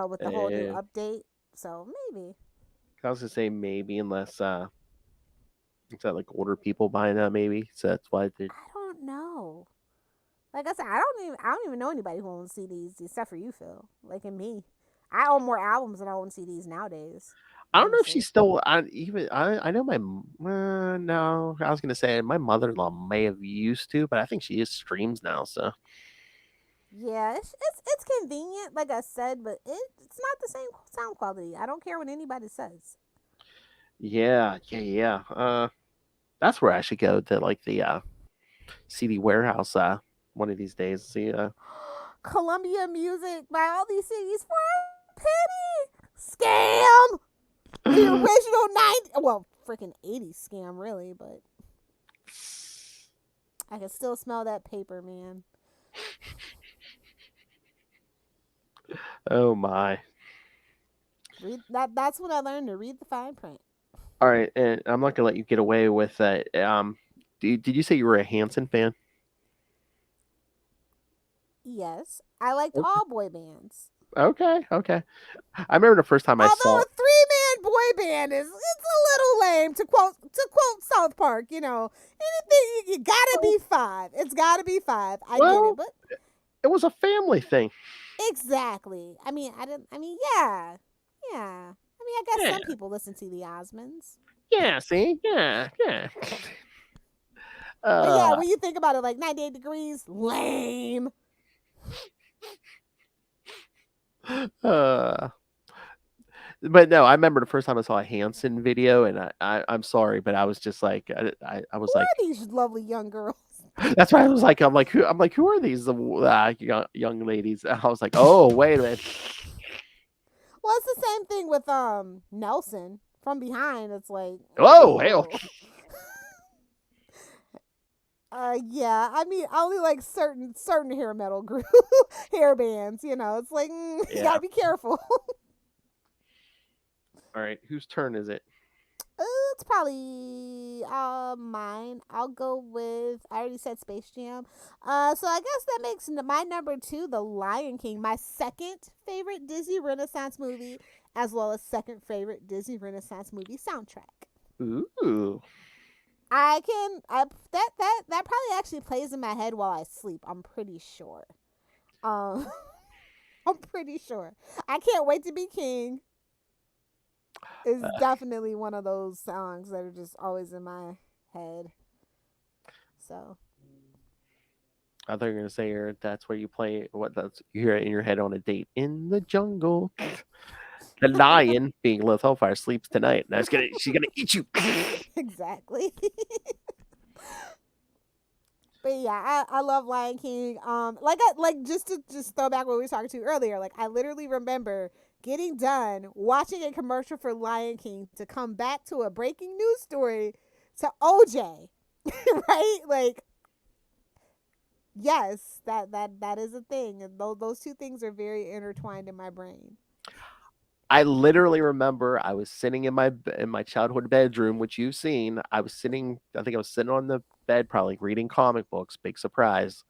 with the whole new update. So maybe.
I was gonna say maybe, unless is that like older people buying that? Maybe so that's why they.
I don't know. Like I said, I don't even know anybody who owns CDs except for you, Phil. Like in me, I own more albums than I own CDs nowadays.
I don't know if she's still on. I know my no. I was gonna say my mother-in-law may have used to, but I think she is streams now. So
yeah, it's convenient, like I said, but it's not the same sound quality. I don't care what anybody says.
Yeah. That's where I should go to, like the CD warehouse. One of these days. See.
Columbia Music buy all these CDs for a penny. Scam. The original 80s scam, really, but I can still smell that paper, man.
Oh my.
Read that. That's when I learned to read the fine print.
All right, and I'm not gonna let you get away with that. Did you say you were a Hanson fan?
Yes, I liked
Okay.
all boy bands.
Okay. I remember the first time I
Although
saw.
a three-man boy band is it's a little lame to quote South Park. You know, anything you gotta be five. It's gotta be five. I get
Well,
it, but
it was a family thing.
exactly. I mean, I didn't. I mean, yeah, yeah. I mean, I guess
Yeah.
some people listen to the Osmonds.
Yeah. See. Yeah.
But yeah,
Uh,
when you think about it, like 98 Degrees, lame.
uh, but no, I remember the first time I saw a Hanson video, and I'm sorry, but I was just like, I was
Who
like,
are these lovely young girls?
that's why I was like, I'm like, who are these young ladies? And I was like, oh, wait a minute.
Well, it's the same thing with Nelson. From behind, it's like,
Oh, hell.
yeah. I mean, I only like certain hair metal group hair bands. You know, it's like you
Yeah.
gotta be careful.
All right, whose turn is it?
It's probably mine. I'll go with. I already said Space Jam. So I guess that makes my number 2, The Lion King, my second favorite Disney Renaissance movie, as well as second favorite Disney Renaissance movie soundtrack.
Ooh.
That probably actually plays in my head while I sleep. I'm pretty sure. Um, I'm pretty sure. I Can't Wait to Be King is definitely one of those songs that are just always in my head. So
I thought you were gonna say that's where you play you hear it in your head on a date in the jungle. The lion, being Lilith Hellfire, sleeps tonight. Now she's gonna eat you.
exactly. But yeah, I love Lion King. Like just to throw back what we were talking to earlier. Like I literally remember getting done watching a commercial for Lion King to come back to a breaking news story to OJ, right? Like, yes, that is a thing, and those two things are very intertwined in my brain.
I literally remember I was sitting in my childhood bedroom, which you've seen. I was sitting. I think I was sitting on the bed, probably reading comic books. Big surprise.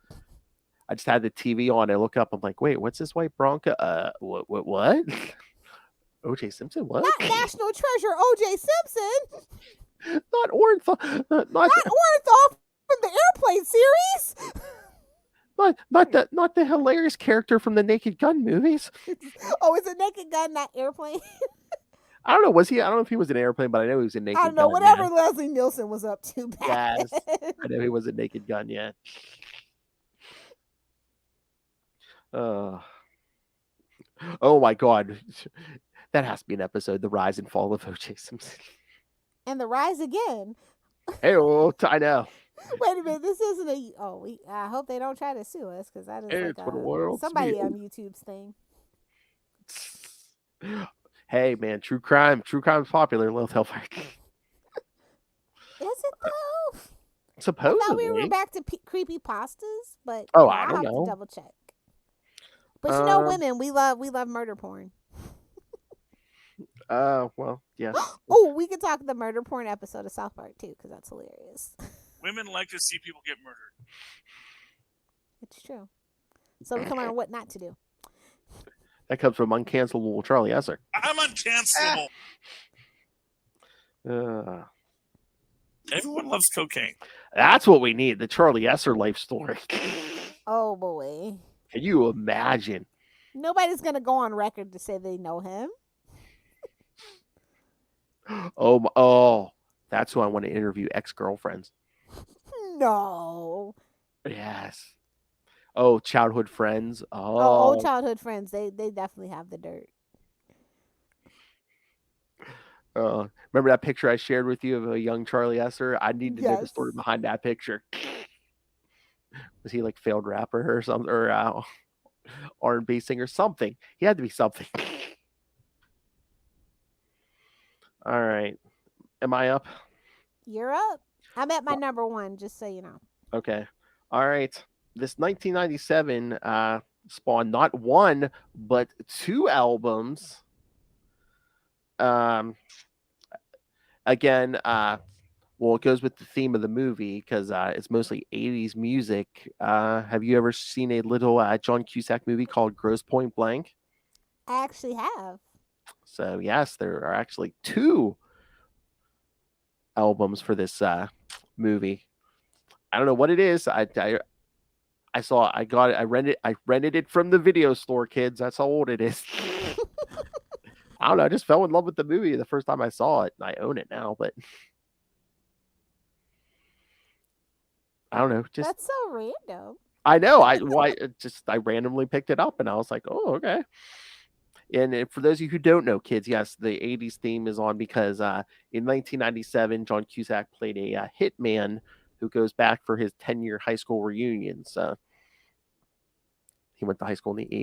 I just had the TV on. I look up. I'm like, wait, what's this white Bronco? What? OJ Simpson? What?
Not National Treasure OJ Simpson.
Not Orenthal. Not
Not Orenthal from the Airplane series.
not the hilarious character from the Naked Gun movies.
Oh, is it Naked Gun, not Airplane?
I don't know. Was he? I don't know if he was an Airplane, but I know he was in Naked
I
Gun.
don't know. Whatever
Yeah.
Leslie Nielsen was up to back
Yes.
then.
I know he was a Naked Gun. Yeah. Oh my God. That has to be an episode. The Rise and Fall of O.J. Simpson.
And the Rise Again.
Hey, I know.
Wait a minute. This isn't a. Oh, I hope they don't try to sue us because that is
It's
like
for the world's
somebody
view.
on YouTube's thing.
Hey, man. True crime. True crime is popular. Lilith Hellfire.
Is it though? I
Supposedly.
thought we were back to creepy pastas, but
Oh,
you know,
I
I'll
don't
have
know.
to double check. But you know, women, we love murder porn.
Well, yes.
Oh, we could talk the murder porn episode of South Park too, because that's hilarious.
Women like to see people get murdered.
It's true. So we can learn what not to do.
That comes from uncancelable Charlie Esser.
I'm uncancelable. Everyone loves cocaine.
That's what we need. The Charlie Esser life story.
Oh boy.
Can you imagine?
Nobody's gonna go on record to say they know him.
Oh, that's who I want to interview. Ex-girlfriends.
No.
Yes. Oh, childhood friends.
Oh, old childhood friends. They definitely have the dirt.
Remember that picture I shared with you of a young Charlie Esser? I need to know the story behind that picture. Was he like failed rapper or something, or R&B singer, something? He had to be something. All right. Am I up?
You're up. I'm at my number 1, just so you know.
Okay. All right. This 1997 spawned not one, but 2 albums um, again, well, it goes with the theme of the movie because it's mostly 80s music. Have you ever seen a little John Cusack movie called Grosse Point Blank?
I actually have.
So, yes, there are actually two albums for this movie. I don't know what it is. I saw I got it. I rented it from the video store, kids. That's how old it is. I don't know. I just fell in love with the movie the first time I saw it. I own it now, but I don't know. Just
That's so random.
I know. I randomly picked it up and I was like, oh, okay. And for those of you who don't know, kids, yes, the 80s theme is on because in 1997, John Cusack played a hitman who goes back for his 10-year high school reunion. So he went to high school in the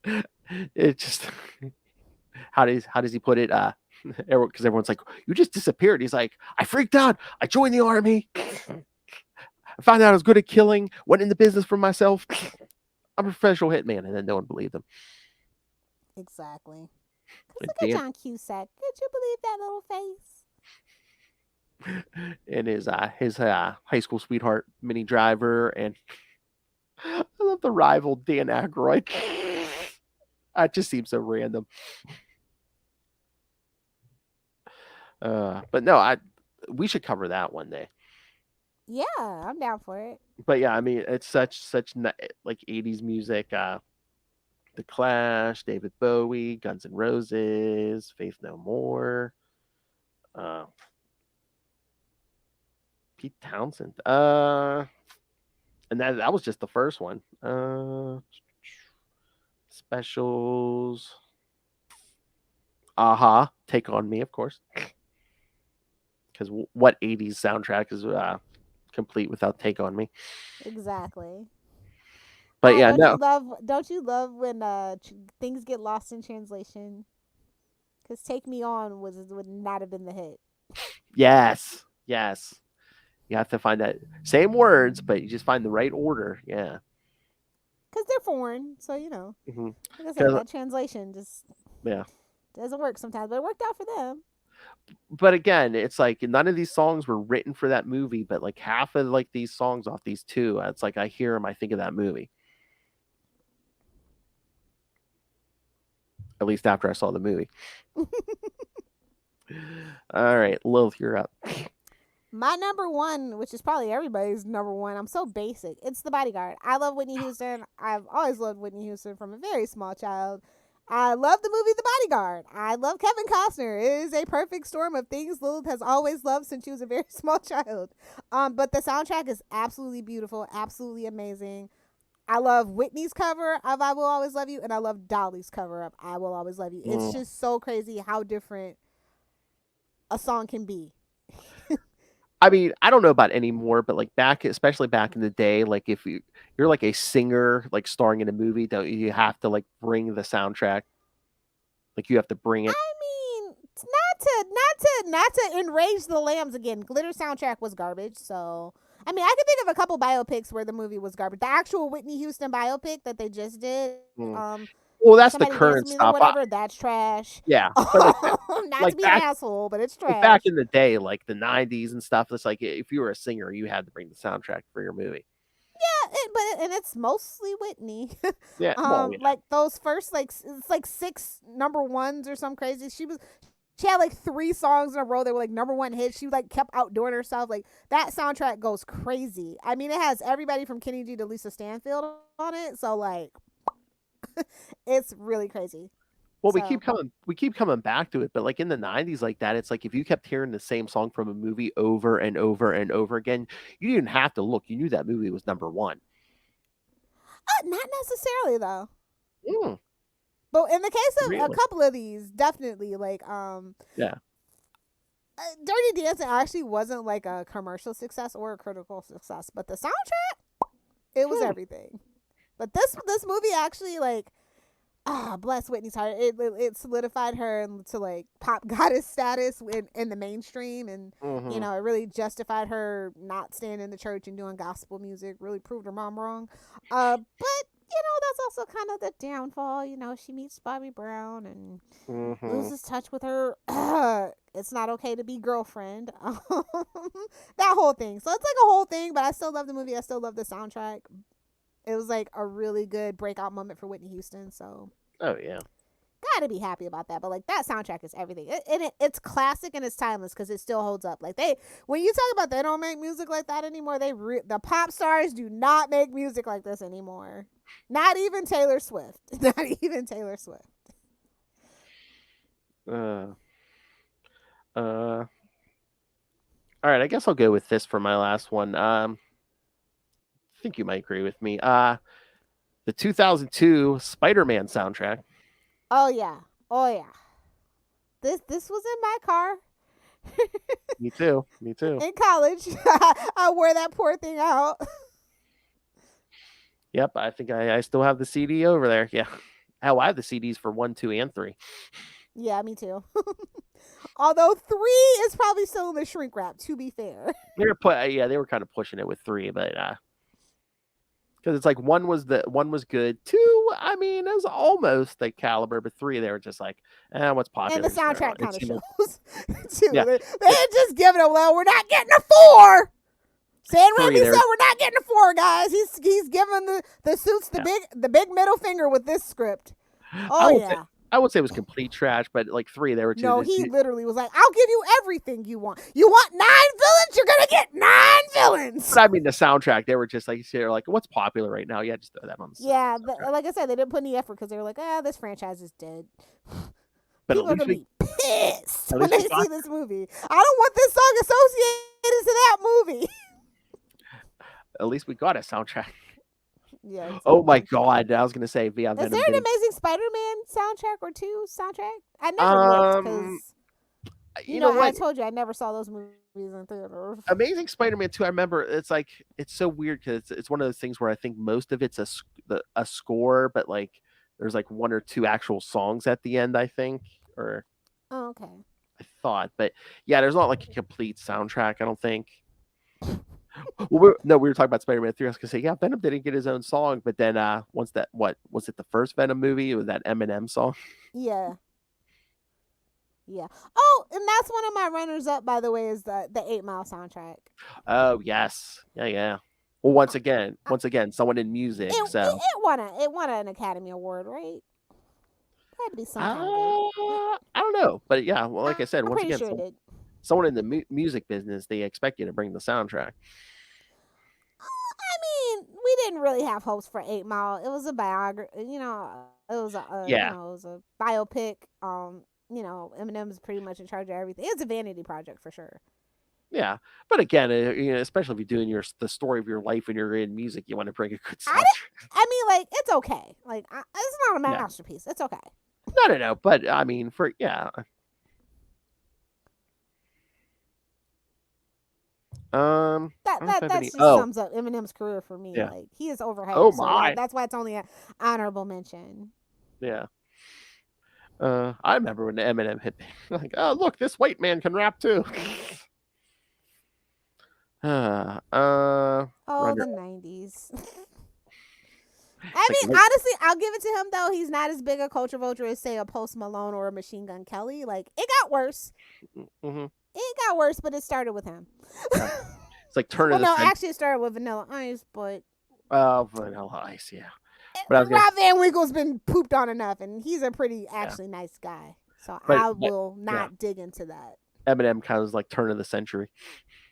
80s. It just how does he put it? Because everyone's like, you just disappeared. He's like, I freaked out. I joined the army. I found out I was good at killing. Went into business for myself. I'm a professional hitman, and then no one believed him.
Exactly. 'Cause
And
look at John Cusack. Could you believe that little face?
And his high school sweetheart, Minnie Driver, and I love the rival Dan Aykroyd. That just seems so random. But no, we should cover that one day.
Yeah, I'm down for it.
But yeah, I mean, it's such like 80s music. The Clash, David Bowie, Guns N' Roses, Faith No More, Pete Townsend. And that was just the first one. Specials. Aha, Take on Me, of course. Because what 80s soundtrack is complete without Take on Me?
Exactly.
But yeah, no.
Don't you love when things get lost in translation? Because "Take Me On" would not have been the hit.
Yes. You have to find that same words, but you just find the right order. Yeah.
Because they're foreign, so
Mm-hmm.
like I said, that translation just
Yeah.
doesn't work sometimes, but it worked out for them.
But again, it's like none of these songs were written for that movie, but like half of like these songs off these two, it's like I hear them, I think of that movie. At least after I saw the movie. All right, Lilith, you're up.
My number one, which is probably everybody's number one, I'm so basic. It's The Bodyguard. I love Whitney Houston. I've always loved Whitney Houston from a very small child. I love the movie The Bodyguard. I love Kevin Costner. It is a perfect storm of things Lilith has always loved since she was a very small child. But the soundtrack is absolutely beautiful, absolutely amazing. I love Whitney's cover of I Will Always Love You, and I love Dolly's cover of I Will Always Love You. It's just so crazy how different a song can be.
I mean, I don't know about anymore, but like especially back in the day, like if you're like a singer, like starring in a movie, don't you have to like bring the soundtrack? Like you have to bring it.
I mean, not to enrage the lambs again. Glitter soundtrack was garbage, so I mean, I can think of a couple biopics where the movie was garbage. The actual Whitney Houston biopic that they just did,
well, that's the
Somebody
current
Dance Me,
stuff.
whatever, that's trash.
Yeah, but
Not
like
to be an asshole, but it's trash.
like back in the day, like the 90s and stuff, it's like if you were a singer, you had to bring the soundtrack for your movie.
Yeah, but it's mostly Whitney.
Yeah, well, yeah.
Like those first it's like 6 number ones or something crazy. She had like 3 songs in a row that were like number 1 hits. She like kept outdoing herself. Like that soundtrack goes crazy. I mean, it has everybody from Kenny G to Lisa Stanfield on it. So like, it's really crazy.
Well, we keep coming back to it, but like in the 90s like that, it's like if you kept hearing the same song from a movie over and over and over again, you didn't have to look. You knew that movie was number 1.
Not necessarily though.
Mm.
But in the case of
Really?
a couple of these, definitely like
Yeah.
Dirty Dancing actually wasn't like a commercial success or a critical success, but the soundtrack, it was everything. But this movie actually like, bless Whitney's heart, it solidified her to like pop goddess status in the mainstream, and it really justified her not staying in the church and doing gospel music. Really proved her mom wrong. But that's also kind of the downfall. She meets Bobby Brown and
Mhm.
loses touch with her. It's not okay to be girlfriend. That whole thing. So it's like a whole thing, but I still love the movie. I still love the soundtrack. It was like a really good breakout moment for Whitney Houston. So
Oh yeah.
gotta be happy about that. But like that soundtrack is everything. It's classic and it's timeless because it still holds up. Like when you talk about they don't make music like that anymore, the pop stars do not make music like this anymore. Not even Taylor Swift. Not even Taylor Swift.
Uh. All right. I guess I'll go with this for my last one. I think you might agree with me. The 2002 Spider-Man soundtrack.
Oh yeah. Oh yeah. This was in my car
Me too. Me too.
in college. I wore that poor thing out.
Yep. I think I still have the CD over there. Yeah. Hell, I have the CDs for 1, 2, and 3.
Yeah, me too. Although 3 is probably still in the shrink wrap, to be fair.
They were kind of pushing it with 3, but because it's like one was good, 2, I mean, it was almost the caliber, but 3 they were just like, what's popular?
And the
just throw it on.
soundtrack kind of
It seemed
shows too.
Yeah.
They didn't just give it a well. We're not getting a 4. San Randy said we're not getting a 4, guys. He's giving the suits the big middle finger with this script. Oh yeah.
I would say it was complete trash, but like 3, they were just
No, he literally was like, "I'll give you everything you want. You want 9 villains? You're gonna get 9 villains."
But I mean, the soundtrack, they were just like, they're like, what's popular right now? Yeah, just throw that on.
Yeah, like I said, they didn't put any effort because they were like, this franchise is dead.
But
People are
at
gonna
least
be pissed
at
when
least
they
we
see this movie. I don't want this song associated to that movie.
at least we got a soundtrack.
Yeah. it's
Oh my
okay.
God, I was gonna say, yeah,
Is there an Amazing Spider-Man soundtrack or 2 soundtrack? I never looked because
you know
I
what?
told you I never saw those movies in theaters.
Amazing Spider-Man 2, I remember it's like it's so weird because it's one of those things where I think most of it's a score, but like there's like 1 or 2 actual songs at the end, I think, or
Oh, okay.
I thought, but yeah, there's not like a complete soundtrack, I don't think. Well, we were talking about Spider-Man 3. I was gonna say, yeah, Venom didn't get his own song, but then once that, what was it, the first Venom movie? It was that Eminem song.
Yeah. Yeah. Oh, and that's one of my runners up, by the way, is the 8 Mile soundtrack.
Oh yes, yeah. Well, once again, someone in music.
It
So
won an Academy Award, right? Had to be some kind of good.
I don't know, but yeah, well, like I said,
I'm
once
pretty
again,
sure it did.
someone in the music business, they expect you to bring the soundtrack.
I mean, we didn't really have hopes for 8 Mile. It was a biography, it was
Yeah.
it was a biopic. Eminem's pretty much in charge of everything. It's a vanity project for sure.
Yeah, but again, especially if you're doing the story of your life and you're in music, you want to bring a good soundtrack.
I mean, like, it's okay. Like, it's not a
Yeah.
masterpiece. It's okay.
No, but I mean,
That
any-
just sums up Eminem's career for me.
Yeah.
Like, he is overhyped.
Oh
so
my.
that's why it's only an honorable mention.
Yeah. I remember when Eminem hit me. Like, oh look, this white man can rap too.
Oh,
Runner-
the 90s. I mean, honestly, I'll give it to him, though. He's not as big a culture vulture as, say, a Post Malone or a Machine Gun Kelly. Like, it got worse.
Mm-hmm.
It got worse, but it started with him.
It's like turn
Well,
of the
no,
century.
actually, it started with Vanilla Ice, but
Vanilla Ice, yeah. But I was
Rob Van Winkle's been pooped on enough, and he's a pretty actually nice guy. So I will not dig into that.
Eminem kind of like turn of the century.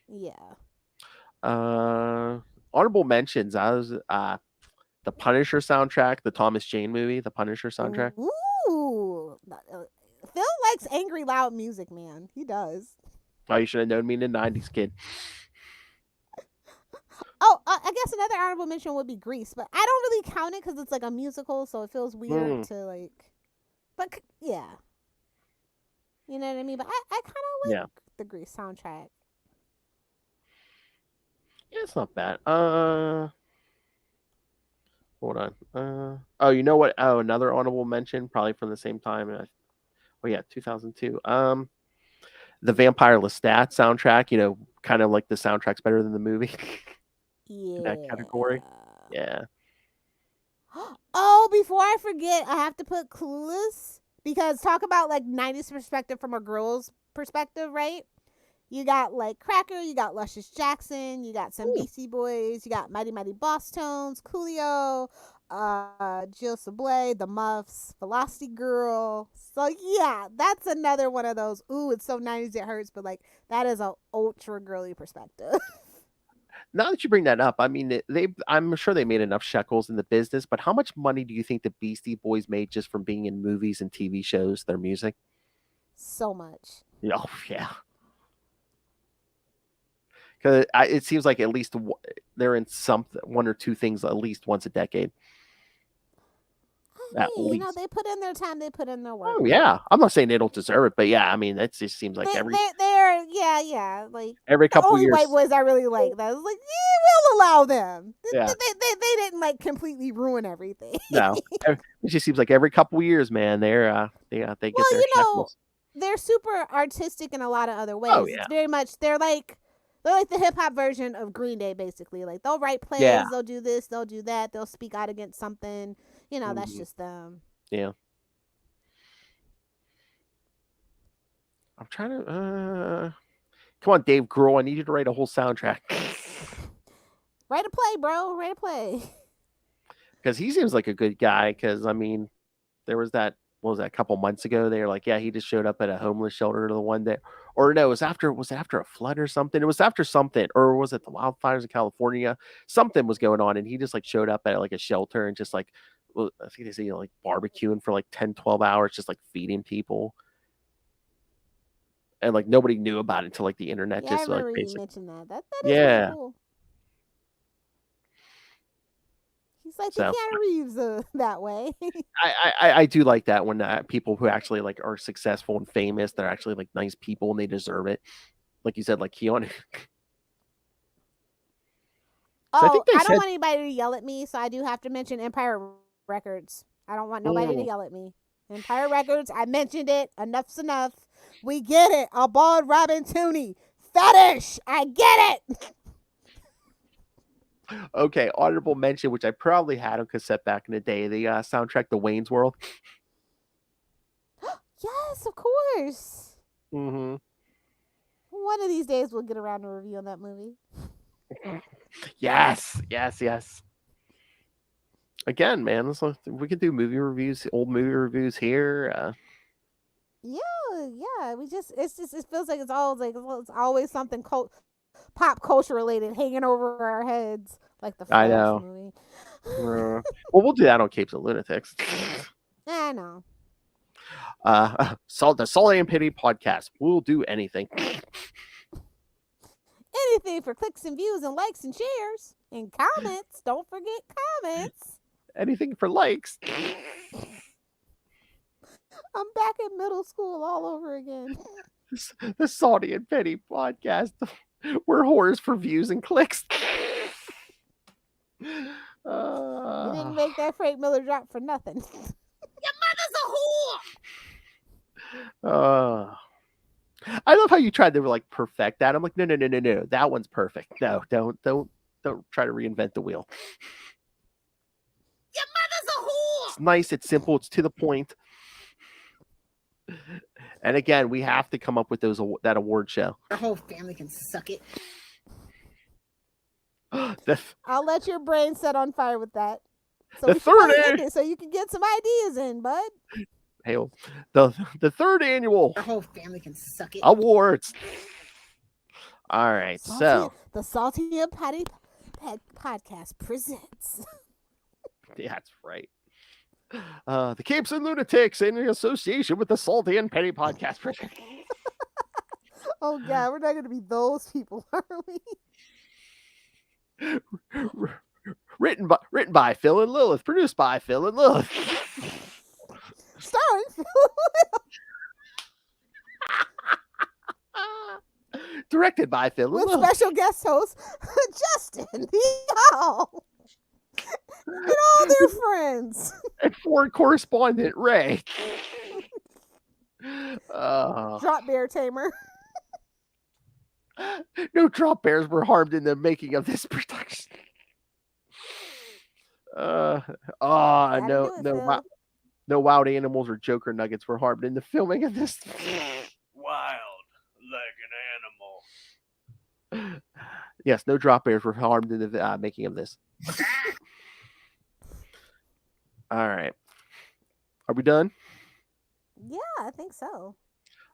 Yeah.
Honorable mentions. I was the Punisher soundtrack, the Thomas Jane movie, the Punisher soundtrack.
Ooh. Phil likes angry, loud music, man. He does.
Oh, you should have known me in the 90s, kid.
Oh, I guess another honorable mention would be Grease, but I don't really count it because it's like a musical, so it feels weird to like. But yeah, you know what I mean. But I kind of like the Grease soundtrack.
Yeah, it's not bad. Hold on. Oh, you know what? Oh, another honorable mention, probably from the same time. 2002. The Vampire Lestat soundtrack. Kind of like the soundtrack's better than the movie.
Yeah.
In that category. Yeah.
Oh, before I forget, I have to put Clueless because talk about like 90s perspective from a girl's perspective, right? You got like Cracker, you got Luscious Jackson, you got some Beastie Boys, you got Mighty Mighty Boss Tones, Coolio, Jill Sablé, The Muffs, Velocity Girl. So yeah, that's another one of those. Ooh, it's so 90s it hurts, but like that is a ultra girly perspective.
Now that you bring that up, I mean, I'm sure they made enough shekels in the business, but how much money do you think the Beastie Boys made just from being in movies and TV shows, their music?
So much.
Oh, yeah. Because it seems like at least they're in one or two things at least once a decade.
I
At
mean, you know,
least.
they put in their time, they put in their work.
Oh, yeah. I'm not saying they don't deserve it, but yeah, I mean, it just seems like
They're yeah, like
every
the
couple
only
years.
white boys I really like. That was like, yeah, we'll allow them.
Yeah.
They didn't like completely ruin everything.
No, it just seems like every couple years, man, they get their shekels.
They're super artistic in a lot of other ways.
Oh, yeah.
It's very much they're like the hip hop version of Green Day, basically. Like they'll write plays,
Yeah.
they'll do this, they'll do that, they'll speak out against something. You know, that's just them.
Yeah. I'm trying to come on, Dave Grohl, I need you to write a whole soundtrack.
Write a play, bro. Write a play.
Because he seems like a good guy. Because I mean, there was that. What was that? A couple months ago, they were like, "Yeah, he just showed up at a homeless shelter the one day." Or no, it was after a flood or something. It was after something, or was it the wildfires in California? Something was going on, and he just like showed up at like a shelter and just like, well, I think they say like barbecuing for like 10, 12 hours, just like feeding people. And like nobody knew about it until like the internet
Yeah,
just
I remember
like
you
basically.
mentioned that. That is really cool. He's like the Keanu Reeves that way.
I do like that when people who actually like are successful and famous, they're actually like nice people and they deserve it. Like you said, like Keanu.
I don't want anybody to yell at me, so I do have to mention Empire Records. I don't want nobody to yell at me. Empire Records, I mentioned it. Enough's enough. We get it. A bald Robin Tooney. Fetish. I get it.
Okay, honorable mention, which I probably had on cassette back in the day, the soundtrack to Wayne's World.
Yes, of course.
Mm-hmm.
One of these days we'll get around to reviewing that movie.
Yes. Again, man, we could do movie reviews, old movie reviews here.
Yeah. It feels like it's always something pop culture related hanging over our heads, like the Flash movie.
Well, we'll do that on Capes and Lunatics.
I know.
The Salty and Pity podcast. We'll do anything.
Anything for clicks and views and likes and shares and comments. Don't forget comments.
Anything for likes.
I'm back in middle school all over again.
The Salty and Petty podcast. We're whores for views and clicks.
We didn't make that Frank Miller drop for nothing.
Your mother's a whore.
I love how you tried to like perfect that. I'm like, no. That one's perfect. No, don't try to reinvent the wheel.
Your mother's a whore.
It's nice. It's simple. It's to the point. And again, we have to come up with that award show.
Our whole family can suck it.
I'll let your brain set on fire with that. So so you can get some ideas in, bud.
Hey, the third annual
Our whole family can suck it.
awards. All right, so
the Salty and Patty podcast presents.
Yeah, that's right. The Capes and Lunatics in association with the Salty and Petty podcast project.
Oh God, we're not going to be those people, are we?
Written by Phil and Lilith, produced by Phil and Lilith,
starring Phil and Lilith.
Directed by Phil and
with
Lilith.
Special guest host Justin Hall and all their friends.
And foreign correspondent Ray.
Drop Bear Tamer.
No drop bears were harmed in the making of this production.
Gotta
no,
do it,
no,
Phil.
no wild animals or Joker nuggets were harmed in the filming of this.
Wild like an animal.
Yes, no drop bears were harmed in the making of this. All right, are we done?
Yeah, I think so.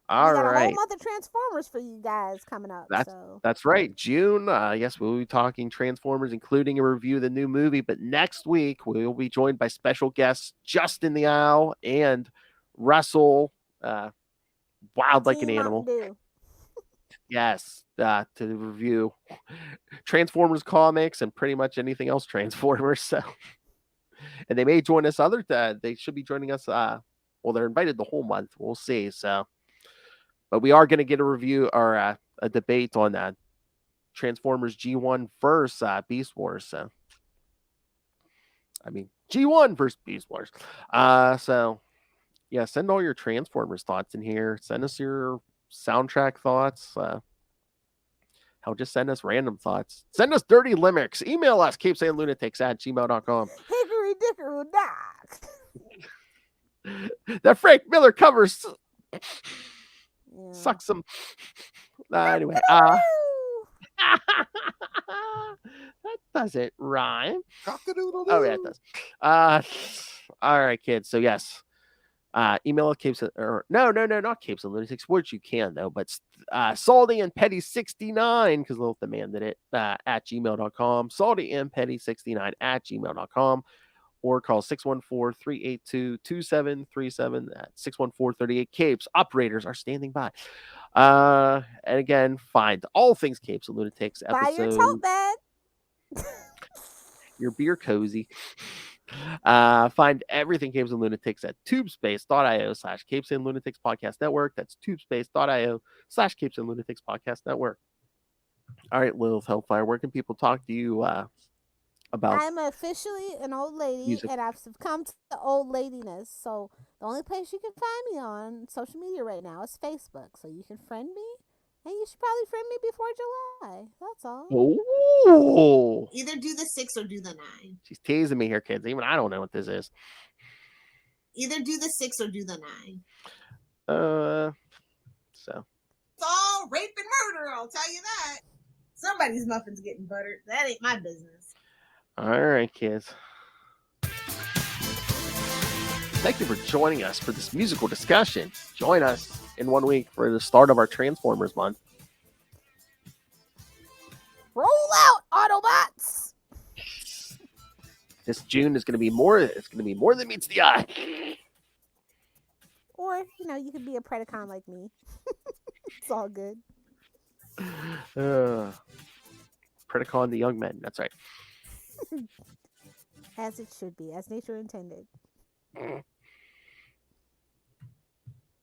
All
we got a whole
right.
month of Transformers for you guys coming up. So
That's right. June, yes, we'll be talking Transformers, including a review of the new movie. But next week, we will be joined by special guests Justin the Owl and Russell, Wild Like an
Team
Animal.
Mountain Dew.
Yes, to review Transformers comics and pretty much anything else Transformers. So, and they may join us they should be joining us. Well, they're invited the whole month. We'll see. So, but we are going to get a review or a debate on that. Transformers G1 versus Beast Wars. So, I mean, G1 versus Beast Wars. So, yeah, send all your Transformers thoughts in here. Send us your soundtrack thoughts. Hell, just send us random thoughts. Send us dirty limericks. Email us, CapesandLunatics@gmail.com.
Hickory dickory dock.
That Frank Miller covers
Yeah.
sucks some. Anyway,
Woo!
that doesn't rhyme.
Cock-a-doodle-doo.
Oh yeah, it does. All right, kids. So yes, email at Capes or no, not Capes and Lunatics, which you can though, but Salty and Petty 69 because Lilith demanded it at gmail.com. Salty and Petty 69 at gmail.com. Or call 614-382-2737 at 614-38 Capes. Operators are standing by. And again, find all things Capes and Lunatics
Buy your
episode.
tote bag.
Your beer cozy. Find everything Capes and Lunatics at tubespace.io/Capes and Lunatics Podcast Network. That's tubespace.io/Capes and Lunatics Podcast Network. All right, Lilith Hellfire, where can people talk to you about?
I'm officially an old lady,
Music.
and I've succumbed to the old ladiness. So the only place you can find me on social media right now is Facebook. So you can friend me, and you should probably friend me before July. That's all.
Oh,
Either do the 6 or do the 9.
she's teasing me here, kids. Even I don't know what this is.
Either do the 6 or do the 9.
So
It's all rape and murder, I'll tell you that. Somebody's muffin's getting buttered. That ain't my business.
all right, kids. Thank you for joining us for this musical discussion. Join us in 1 week for the start of our Transformers month.
Roll out, Autobots!
This June is going to be more. It's going to be more than meets the eye.
Or, you could be a Predacon like me. It's all good.
Predacon the young men. That's right.
As it should be, as nature intended.